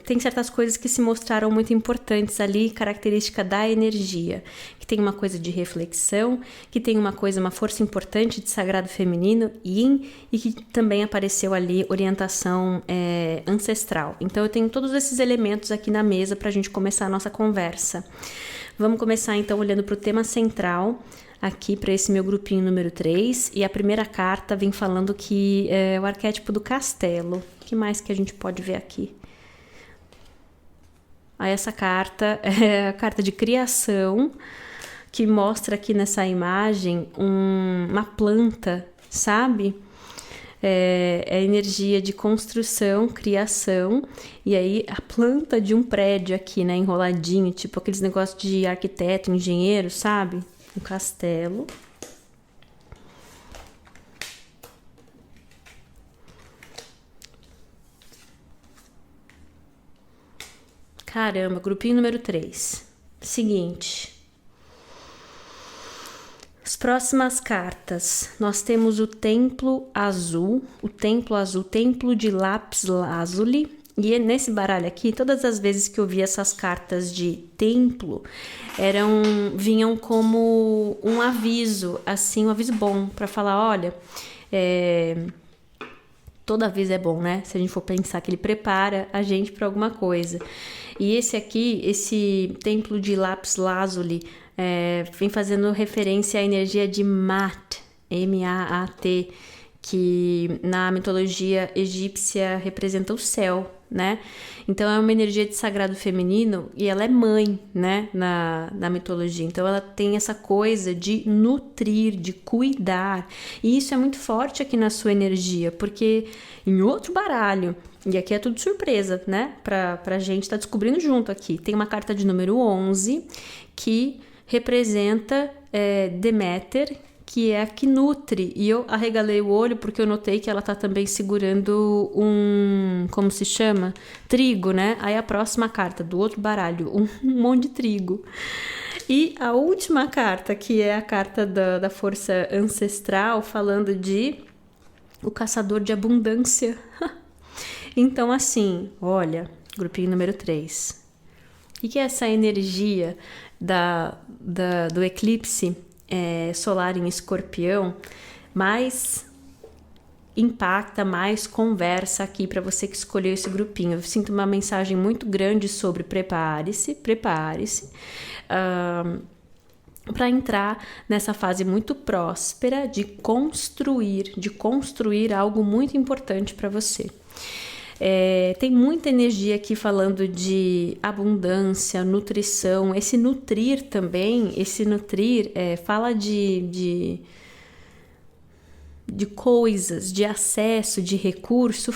tem certas coisas que se mostraram muito importantes ali, característica da energia, que tem uma coisa de reflexão, que tem uma força importante de sagrado feminino, yin, e que também apareceu ali orientação ancestral. Então eu tenho todos esses elementos aqui na mesa para a gente começar a nossa conversa. Vamos começar então olhando para o tema central, aqui para esse meu grupinho número 3, e a primeira carta vem falando que é o arquétipo do castelo. O que mais que a gente pode ver aqui? Aí essa carta é a carta de criação, que mostra aqui nessa imagem uma planta, sabe? É energia de construção, criação, e aí a planta de um prédio aqui, né, enroladinho, tipo aqueles negócios de arquiteto, engenheiro, sabe? Um castelo. Caramba, grupinho número 3. Seguinte. As próximas cartas, nós temos o Templo Azul, Templo de Lápis Lazuli. E nesse baralho aqui, todas as vezes que eu vi essas cartas de templo, vinham como um aviso, assim, um aviso bom, para falar, olha, todo aviso é bom, né? Se a gente for pensar que ele prepara a gente para alguma coisa. E esse templo de Lápis Lazuli, vem fazendo referência à energia de Maat, M-A-A-T, que na mitologia egípcia representa o céu, né? Então é uma energia de sagrado feminino e ela é mãe, né? Na mitologia. Então ela tem essa coisa de nutrir, de cuidar. E isso é muito forte aqui na sua energia, porque em outro baralho, e aqui é tudo surpresa, né? Pra gente tá descobrindo junto aqui. Tem uma carta de número 11 que representa Deméter, que é a que nutre, e eu arregalei o olho porque eu notei que ela tá também segurando como se chama? Trigo, né? Aí a próxima carta do outro baralho, um monte de trigo. E a última carta, que é a carta da força ancestral, falando de o caçador de abundância. Então, assim, olha, grupinho número 3. O que é essa energia do eclipse solar em Escorpião? Mais impacta, mais conversa aqui para você que escolheu esse grupinho. Eu sinto uma mensagem muito grande sobre prepare-se, para entrar nessa fase muito próspera de construir algo muito importante para você. Tem muita energia aqui falando de abundância, nutrição. Esse nutrir também, fala de coisas, de acesso, de recurso,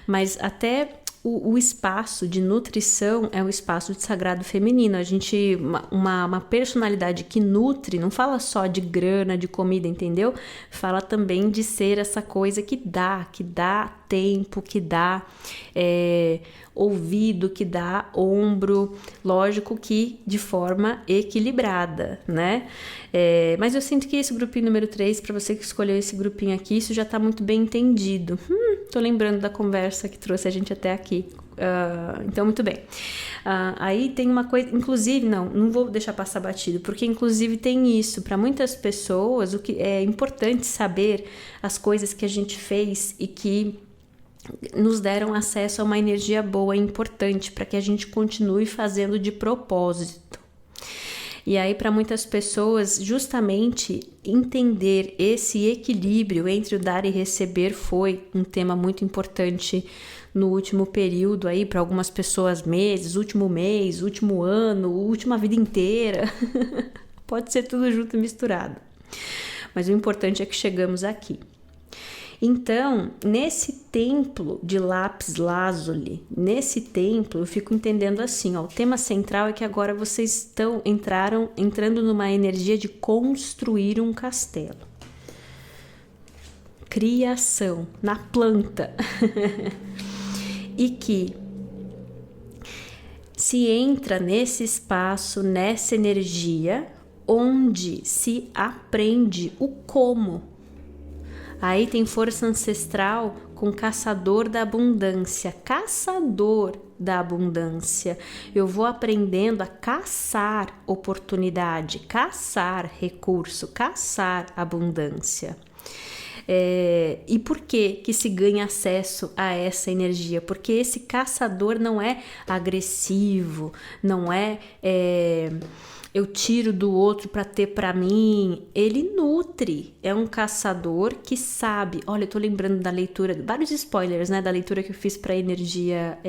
mas até o espaço de nutrição é um espaço de sagrado feminino. A gente, uma personalidade que nutre, não fala só de grana, de comida, entendeu? Fala também de ser essa coisa que dá tempo, que dá ouvido, que dá ombro, lógico que de forma equilibrada, né? Mas eu sinto que esse grupinho número 3, para você que escolheu esse grupinho aqui, isso já tá muito bem entendido. Tô lembrando da conversa que trouxe a gente até aqui. Então, muito bem. Aí tem uma coisa, inclusive, não vou deixar passar batido, porque inclusive tem isso. Para muitas pessoas, o que é importante saber as coisas que a gente fez e que nos deram acesso a uma energia boa e importante para que a gente continue fazendo de propósito. E aí, para muitas pessoas, justamente entender esse equilíbrio entre o dar e receber foi um tema muito importante no último período aí, para algumas pessoas mês, último ano, última vida inteira. Pode ser tudo junto e misturado. Mas o importante é que chegamos aqui. Então, nesse templo de Lápis Lazuli, eu fico entendendo assim, o tema central é que agora vocês estão entrando numa energia de construir um castelo. Criação, na planta. E que se entra nesse espaço, nessa energia, onde se aprende o como. Aí tem força ancestral com caçador da abundância. Caçador da abundância. Eu vou aprendendo a caçar oportunidade, caçar recurso, caçar abundância. E por que se ganha acesso a essa energia? Porque esse caçador não é agressivo, não é eu tiro do outro para ter para mim. Ele nutre, é um caçador que sabe. Olha, eu tô lembrando da leitura, vários spoilers, né, da leitura que eu fiz para energia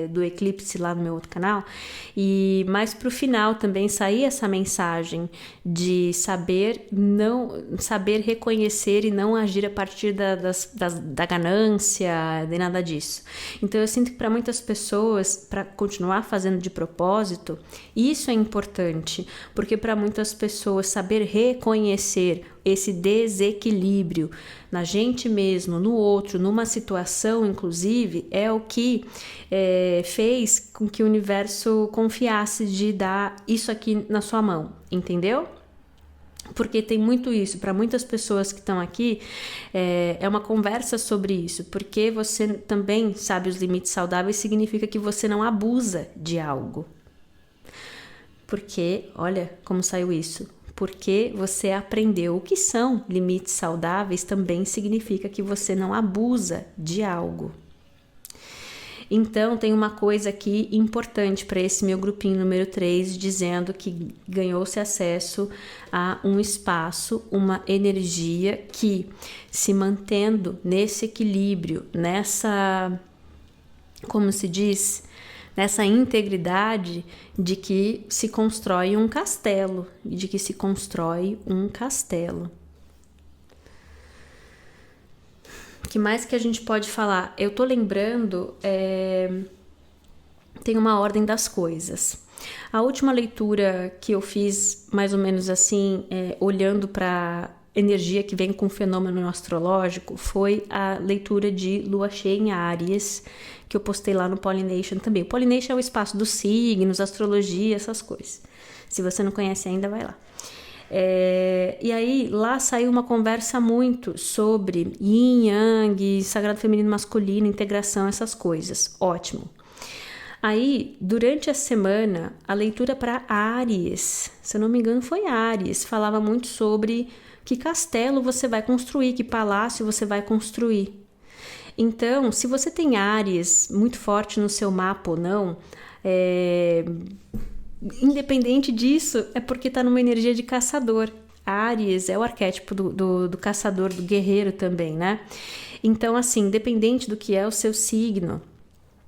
do eclipse lá no meu outro canal, e mais pro final também saía essa mensagem de saber reconhecer e não agir a partir da ganância, de nada disso. Então eu sinto que para muitas pessoas, para continuar fazendo de propósito, isso é importante, porque para muitas pessoas saber reconhecer esse desequilíbrio na gente mesmo, no outro, numa situação, inclusive, é o que fez com que o universo confiasse de dar isso aqui na sua mão, entendeu? Porque tem muito isso, para muitas pessoas que estão aqui, é uma conversa sobre isso, porque você também sabe os limites saudáveis, significa que você não abusa de algo. Porque, olha como saiu isso, porque você aprendeu o que são limites saudáveis, também significa que você não abusa de algo. Então, tem uma coisa aqui importante para esse meu grupinho número 3, dizendo que ganhou-se acesso a um espaço, uma energia que, se mantendo nesse equilíbrio, nessa, como se diz, nessa integridade de que se constrói um castelo, O que mais que a gente pode falar? Eu tô lembrando, tem uma ordem das coisas. A última leitura que eu fiz, mais ou menos assim, olhando para energia que vem com o fenômeno astrológico, foi a leitura de Lua Cheia em Áries, que eu postei lá no Pollination também. O Pollination é o espaço dos signos, astrologia, essas coisas. Se você não conhece ainda, vai lá. E aí lá saiu uma conversa muito sobre yin, yang, sagrado feminino masculino, integração, essas coisas. Ótimo. Aí, durante a semana, a leitura para Áries, se eu não me engano foi Áries, falava muito sobre que castelo você vai construir, que palácio você vai construir. Então, se você tem Áries muito forte no seu mapa ou não, independente disso, é porque está numa energia de caçador. Áries é o arquétipo do caçador, do guerreiro também, né? Então, assim, independente do que é o seu signo,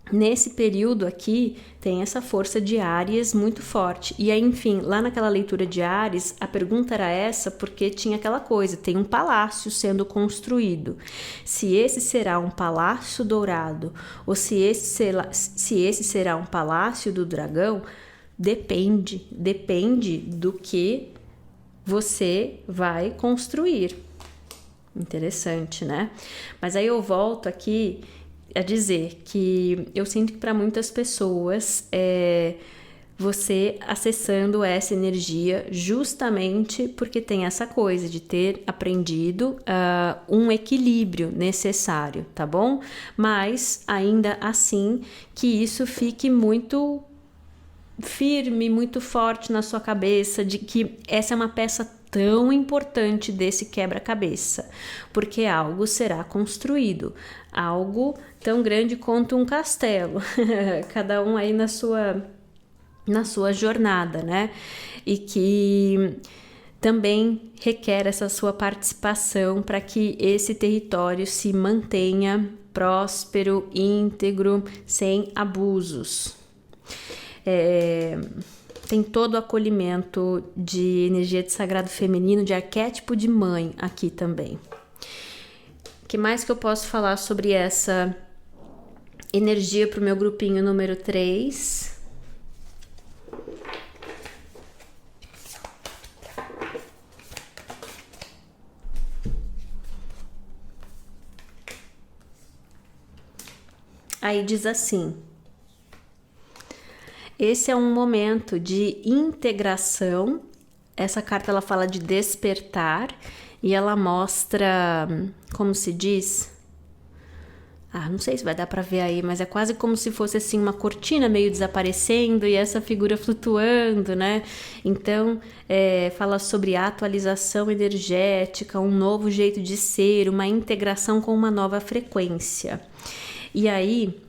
nesse período aqui tem essa força de Áries muito forte. E aí, enfim, lá naquela leitura de Áries, a pergunta era essa porque tinha aquela coisa, tem um palácio sendo construído. Se esse será um palácio dourado ou se esse será um palácio do dragão, depende do que você vai construir. Interessante, né? Mas aí eu volto aqui a dizer que eu sinto que para muitas pessoas você acessando essa energia justamente porque tem essa coisa de ter aprendido um equilíbrio necessário, tá bom? Mas ainda assim que isso fique muito firme, muito forte na sua cabeça de que essa é uma peça tão importante desse quebra-cabeça, porque algo será construído, algo tão grande quanto um castelo, cada um aí na sua jornada, né? E que também requer essa sua participação para que esse território se mantenha próspero, íntegro, sem abusos. Tem todo o acolhimento de energia de sagrado feminino, de arquétipo de mãe aqui também. O que mais que eu posso falar sobre essa energia para o meu grupinho número 3? Aí diz assim: esse é um momento de integração. Essa carta ela fala de despertar e ela mostra, como se diz? Não sei se vai dar pra ver aí, mas é quase como se fosse assim uma cortina meio desaparecendo e essa figura flutuando, né? Então, fala sobre atualização energética, um novo jeito de ser, uma integração com uma nova frequência. E aí,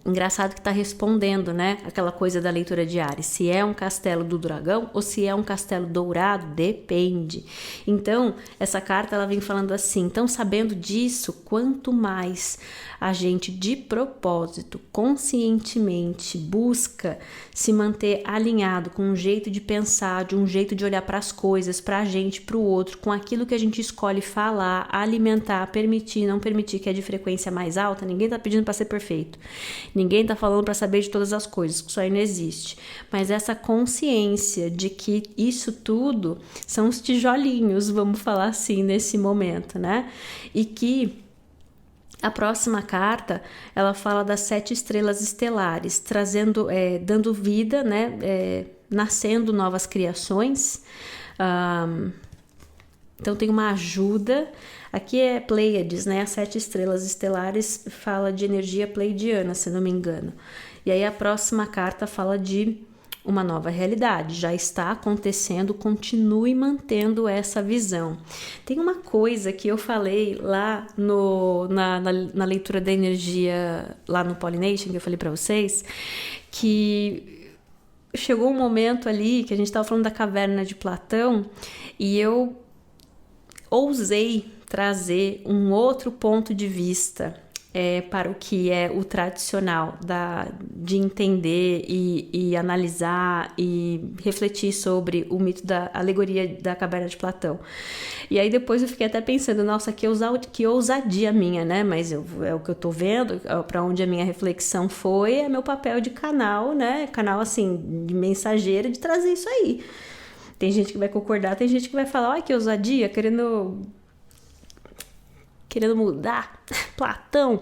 engraçado que tá respondendo, né? Aquela coisa da leitura diária. Se é um castelo do dragão ou se é um castelo dourado, depende. Então, essa carta ela vem falando assim. Então, sabendo disso, quanto mais a gente de propósito, conscientemente busca se manter alinhado com um jeito de pensar, de um jeito de olhar para as coisas, para a gente, para o outro, com aquilo que a gente escolhe falar, alimentar, permitir, não permitir, que é de frequência mais alta. Ninguém tá pedindo para ser perfeito. Ninguém tá falando para saber de todas as coisas, isso aí não existe. Mas essa consciência de que isso tudo são os tijolinhos, vamos falar assim, nesse momento, né? E que a próxima carta, ela fala das 7 estrelas estelares, trazendo, dando vida, né? Nascendo novas criações. Então tem uma ajuda. Aqui é Pleiades, né? As 7 estrelas estelares fala de energia pleidiana, se não me engano. E aí a próxima carta fala de uma nova realidade. Já está acontecendo, continue mantendo essa visão. Tem uma coisa que eu falei lá na leitura da energia, lá no Pollination, que eu falei para vocês, que chegou um momento ali que a gente estava falando da caverna de Platão e eu ousei trazer um outro ponto de vista para o que é o tradicional de entender e analisar e refletir sobre o mito da alegoria da caverna de Platão. E aí depois eu fiquei até pensando, nossa, que ousadia minha, né? Mas é o que eu tô vendo, para onde a minha reflexão foi, é meu papel de canal, né? Canal assim, de mensageira, de trazer isso aí. Tem gente que vai concordar, tem gente que vai falar, ai, que ousadia, querendo mudar Platão.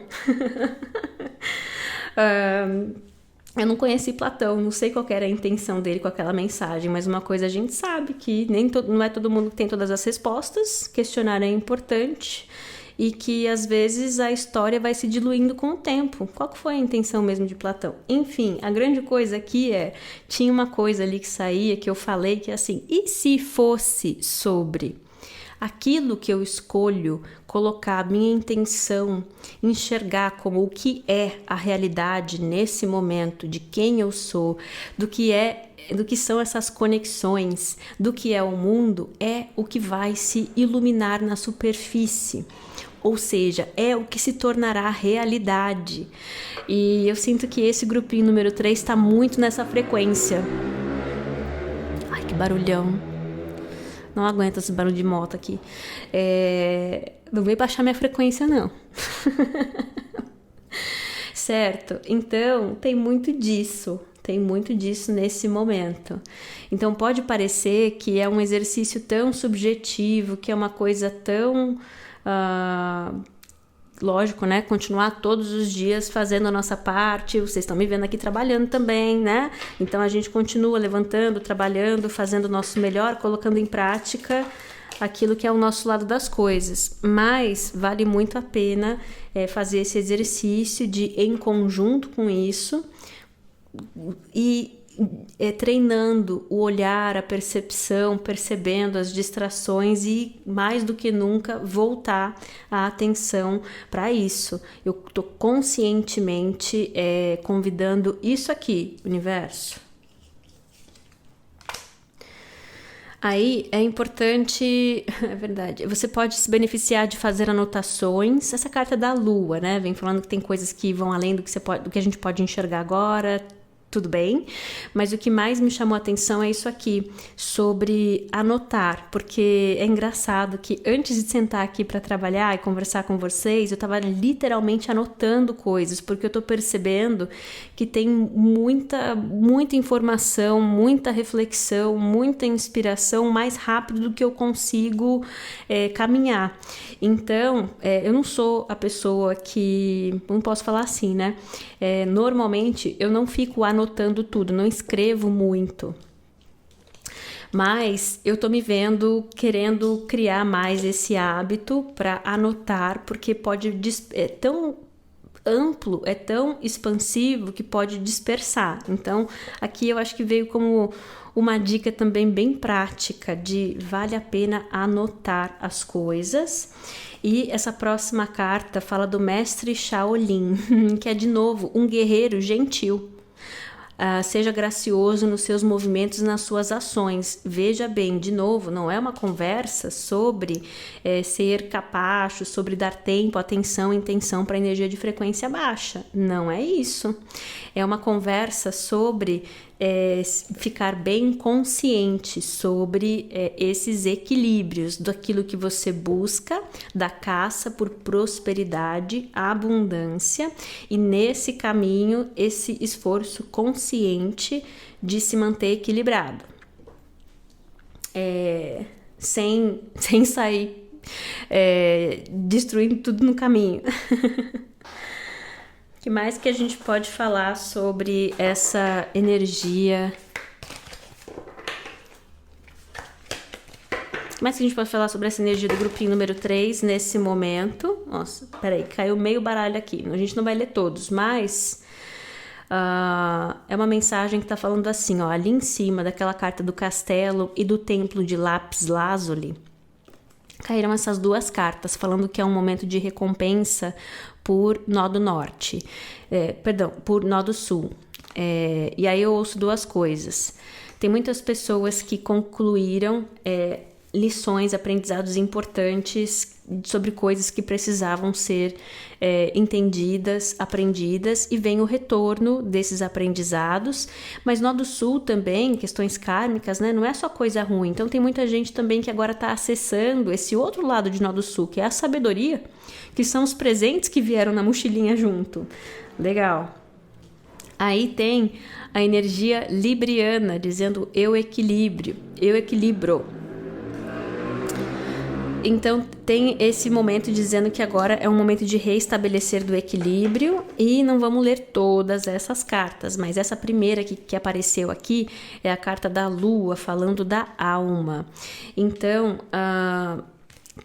Eu não conheci Platão, não sei qual era a intenção dele com aquela mensagem, mas uma coisa a gente sabe, que não é todo mundo que tem todas as respostas, questionar é importante, e que às vezes a história vai se diluindo com o tempo. Qual que foi a intenção mesmo de Platão? Enfim, a grande coisa aqui tinha uma coisa ali que saía, que eu falei, que é assim, e se fosse sobre aquilo que eu escolho colocar a minha intenção, enxergar como o que é a realidade nesse momento, de quem eu sou, do que são essas conexões, do que é o mundo, é o que vai se iluminar na superfície. Ou seja, é o que se tornará realidade. E eu sinto que esse grupinho número 3 está muito nessa frequência. Ai, que barulhão. Não aguento esse barulho de moto aqui. Não veio baixar minha frequência, não. Certo? Então, tem muito disso nesse momento. Então, pode parecer que é um exercício tão subjetivo, que é uma coisa tão... lógico, né? Continuar todos os dias fazendo a nossa parte. Vocês estão me vendo aqui trabalhando também, né? Então a gente continua levantando, trabalhando, fazendo o nosso melhor, colocando em prática aquilo que é o nosso lado das coisas. Mas vale muito a pena fazer esse exercício de, em conjunto com isso, e treinando o olhar, a percepção, percebendo as distrações e, mais do que nunca, voltar a atenção para isso. Eu estou conscientemente convidando isso aqui, universo. Aí é importante, é verdade, você pode se beneficiar de fazer anotações. Essa carta é da Lua, né? Vem falando que tem coisas que vão além do que a gente pode enxergar agora. Tudo bem, mas o que mais me chamou a atenção é isso aqui, sobre anotar, porque é engraçado que antes de sentar aqui para trabalhar e conversar com vocês, eu estava literalmente anotando coisas, porque eu estou percebendo que tem muita informação, muita reflexão, muita inspiração mais rápido do que eu consigo caminhar. Então, eu não sou a pessoa que, não posso falar assim, né? Normalmente eu não fico anotando tudo, não escrevo muito. Mas eu tô me vendo querendo criar mais esse hábito para anotar, porque é tão amplo, é tão expansivo que pode dispersar. Então, aqui eu acho que veio como uma dica também bem prática de vale a pena anotar as coisas. E essa próxima carta fala do mestre Shaolin, que é de novo um guerreiro gentil. Seja gracioso nos seus movimentos e nas suas ações. Veja bem, de novo, não é uma conversa sobre ser capacho, sobre dar tempo, atenção, intenção para energia de frequência baixa. Não é isso. É uma conversa sobre ficar bem consciente sobre esses equilíbrios daquilo que você busca, da caça por prosperidade, abundância, e nesse caminho, esse esforço consciente de se manter equilibrado, sem sair destruindo tudo no caminho. O que mais que a gente pode falar sobre essa energia? O que mais que a gente pode falar sobre essa energia do grupinho número 3 nesse momento? Nossa, peraí, caiu meio baralho aqui. A gente não vai ler todos, mas é uma mensagem que tá falando assim, ó, ali em cima daquela carta do castelo e do templo de Lápis Lazuli, caíram essas duas cartas, falando que é um momento de recompensa por nó do norte, por nó do sul. E aí eu ouço duas coisas. Tem muitas pessoas que concluíram lições, aprendizados importantes sobre coisas que precisavam ser entendidas, aprendidas, e vem o retorno desses aprendizados. Mas nó do sul também, questões kármicas, né? Não é só coisa ruim. Então tem muita gente também que agora está acessando esse outro lado de nó do sul, que é a sabedoria, que são os presentes que vieram na mochilinha junto. Legal. Aí tem a energia libriana, dizendo eu equilibro. Então tem esse momento dizendo que agora é um momento de reestabelecer do equilíbrio, e não vamos ler todas essas cartas, mas essa primeira que apareceu aqui é a carta da Lua, falando da alma. Então,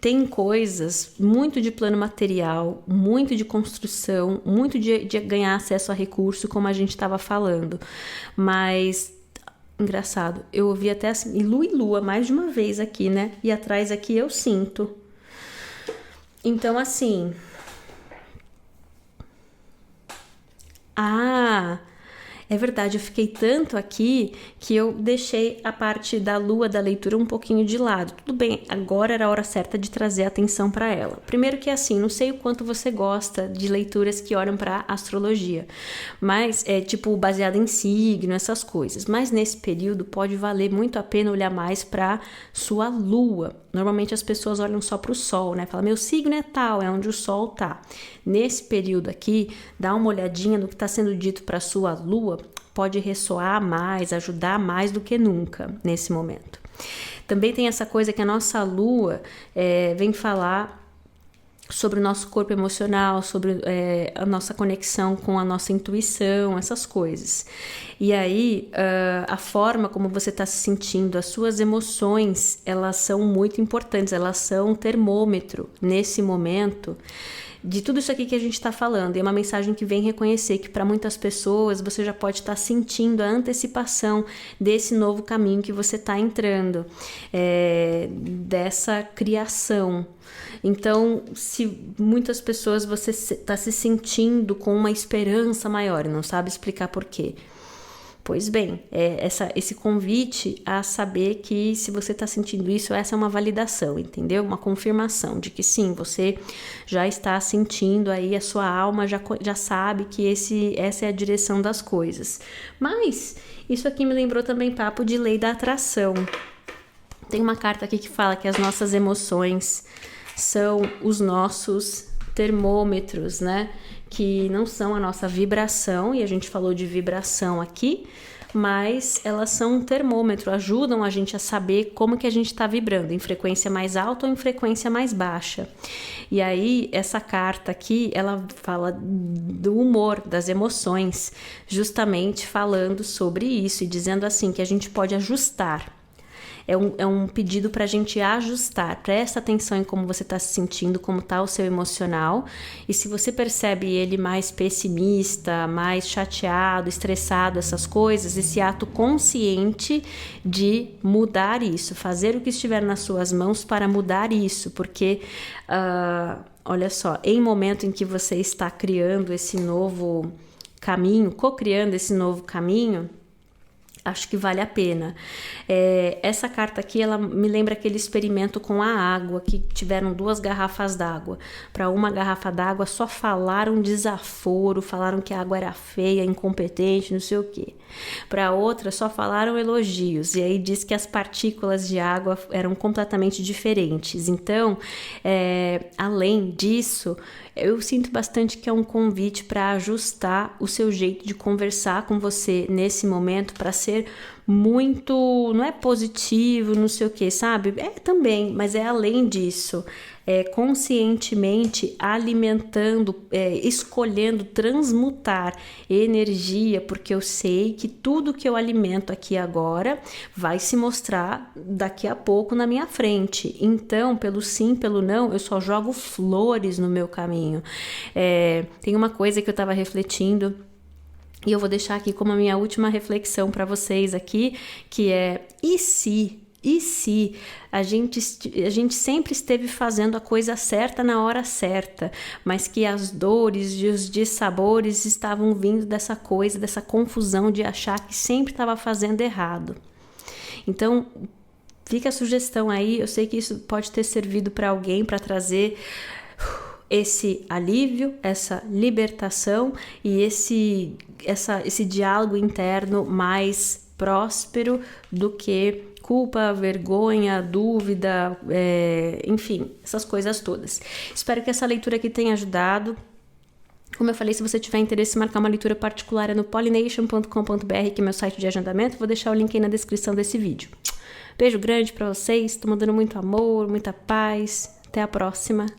tem coisas muito de plano material, muito de construção, muito de ganhar acesso a recurso, como a gente estava falando, mas engraçado, eu ouvi até assim, Lua e Lua mais de uma vez aqui, né? E atrás aqui eu sinto. Então, assim... é verdade, eu fiquei tanto aqui que eu deixei a parte da lua da leitura um pouquinho de lado. Tudo bem, agora era a hora certa de trazer atenção para ela. Primeiro que assim, não sei o quanto você gosta de leituras que olham para astrologia, mas é tipo baseada em signo, essas coisas. Mas nesse período pode valer muito a pena olhar mais para sua lua. Normalmente as pessoas olham só para o sol, né? Fala, meu signo é tal, é onde o sol tá. Nesse período aqui, dá uma olhadinha no que está sendo dito para sua lua, pode ressoar mais, ajudar mais do que nunca nesse momento. Também tem essa coisa que a nossa lua vem falar sobre o nosso corpo emocional, sobre a nossa conexão com a nossa intuição, essas coisas. E aí, a forma como você está se sentindo, as suas emoções, elas são muito importantes, elas são um termômetro nesse momento de tudo isso aqui que a gente está falando. É uma mensagem que vem reconhecer que para muitas pessoas você já pode estar sentindo a antecipação desse novo caminho que você está entrando, dessa criação. Então, se muitas pessoas você está se sentindo com uma esperança maior e não sabe explicar por quê, pois bem, esse convite a saber que se você está sentindo isso, essa é uma validação, entendeu? Uma confirmação de que sim, você já está sentindo aí, a sua alma já sabe que essa é a direção das coisas. Mas isso aqui me lembrou também papo de lei da atração. Tem uma carta aqui que fala que as nossas emoções são os nossos termômetros, né? Que não são a nossa vibração, e a gente falou de vibração aqui, mas elas são um termômetro, ajudam a gente a saber como que a gente está vibrando, em frequência mais alta ou em frequência mais baixa. E aí, essa carta aqui, ela fala do humor, das emoções, justamente falando sobre isso e dizendo assim, que a gente pode ajustar É um pedido para a gente ajustar. Presta atenção em como você está se sentindo, como está o seu emocional. E se você percebe ele mais pessimista, mais chateado, estressado, essas coisas, esse ato consciente de mudar isso, fazer o que estiver nas suas mãos para mudar isso, porque olha só, em momento em que você está criando esse novo caminho, co-criando esse novo caminho, acho que vale a pena. Essa carta aqui, ela me lembra aquele experimento com a água, que tiveram 2 garrafas d'água. Para uma garrafa d'água só falaram desaforo, falaram que a água era feia, incompetente, não sei o quê. Para outra só falaram elogios, e aí diz que as partículas de água eram completamente diferentes. Então, além disso, eu sinto bastante que é um convite para ajustar o seu jeito de conversar com você nesse momento, para ser muito, não é positivo, não sei o que, sabe? Também, mas é além disso. Conscientemente alimentando, escolhendo transmutar energia, porque eu sei que tudo que eu alimento aqui agora vai se mostrar daqui a pouco na minha frente. Então, pelo sim, pelo não, eu só jogo flores no meu caminho. Tem uma coisa que eu estava refletindo, e eu vou deixar aqui como a minha última reflexão para vocês aqui, que é: e se a gente sempre esteve fazendo a coisa certa na hora certa, mas que as dores e os dissabores estavam vindo dessa coisa, dessa confusão de achar que sempre estava fazendo errado? Então, fica a sugestão aí. Eu sei que isso pode ter servido para alguém, para trazer esse alívio, essa libertação e esse diálogo interno mais próspero do que culpa, vergonha, dúvida, enfim, essas coisas todas. Espero que essa leitura aqui tenha ajudado. Como eu falei, se você tiver interesse em marcar uma leitura particular, é no pollination.com.br, que é meu site de agendamento. Vou deixar o link aí na descrição desse vídeo. Beijo grande pra vocês, tô mandando muito amor, muita paz. Até a próxima.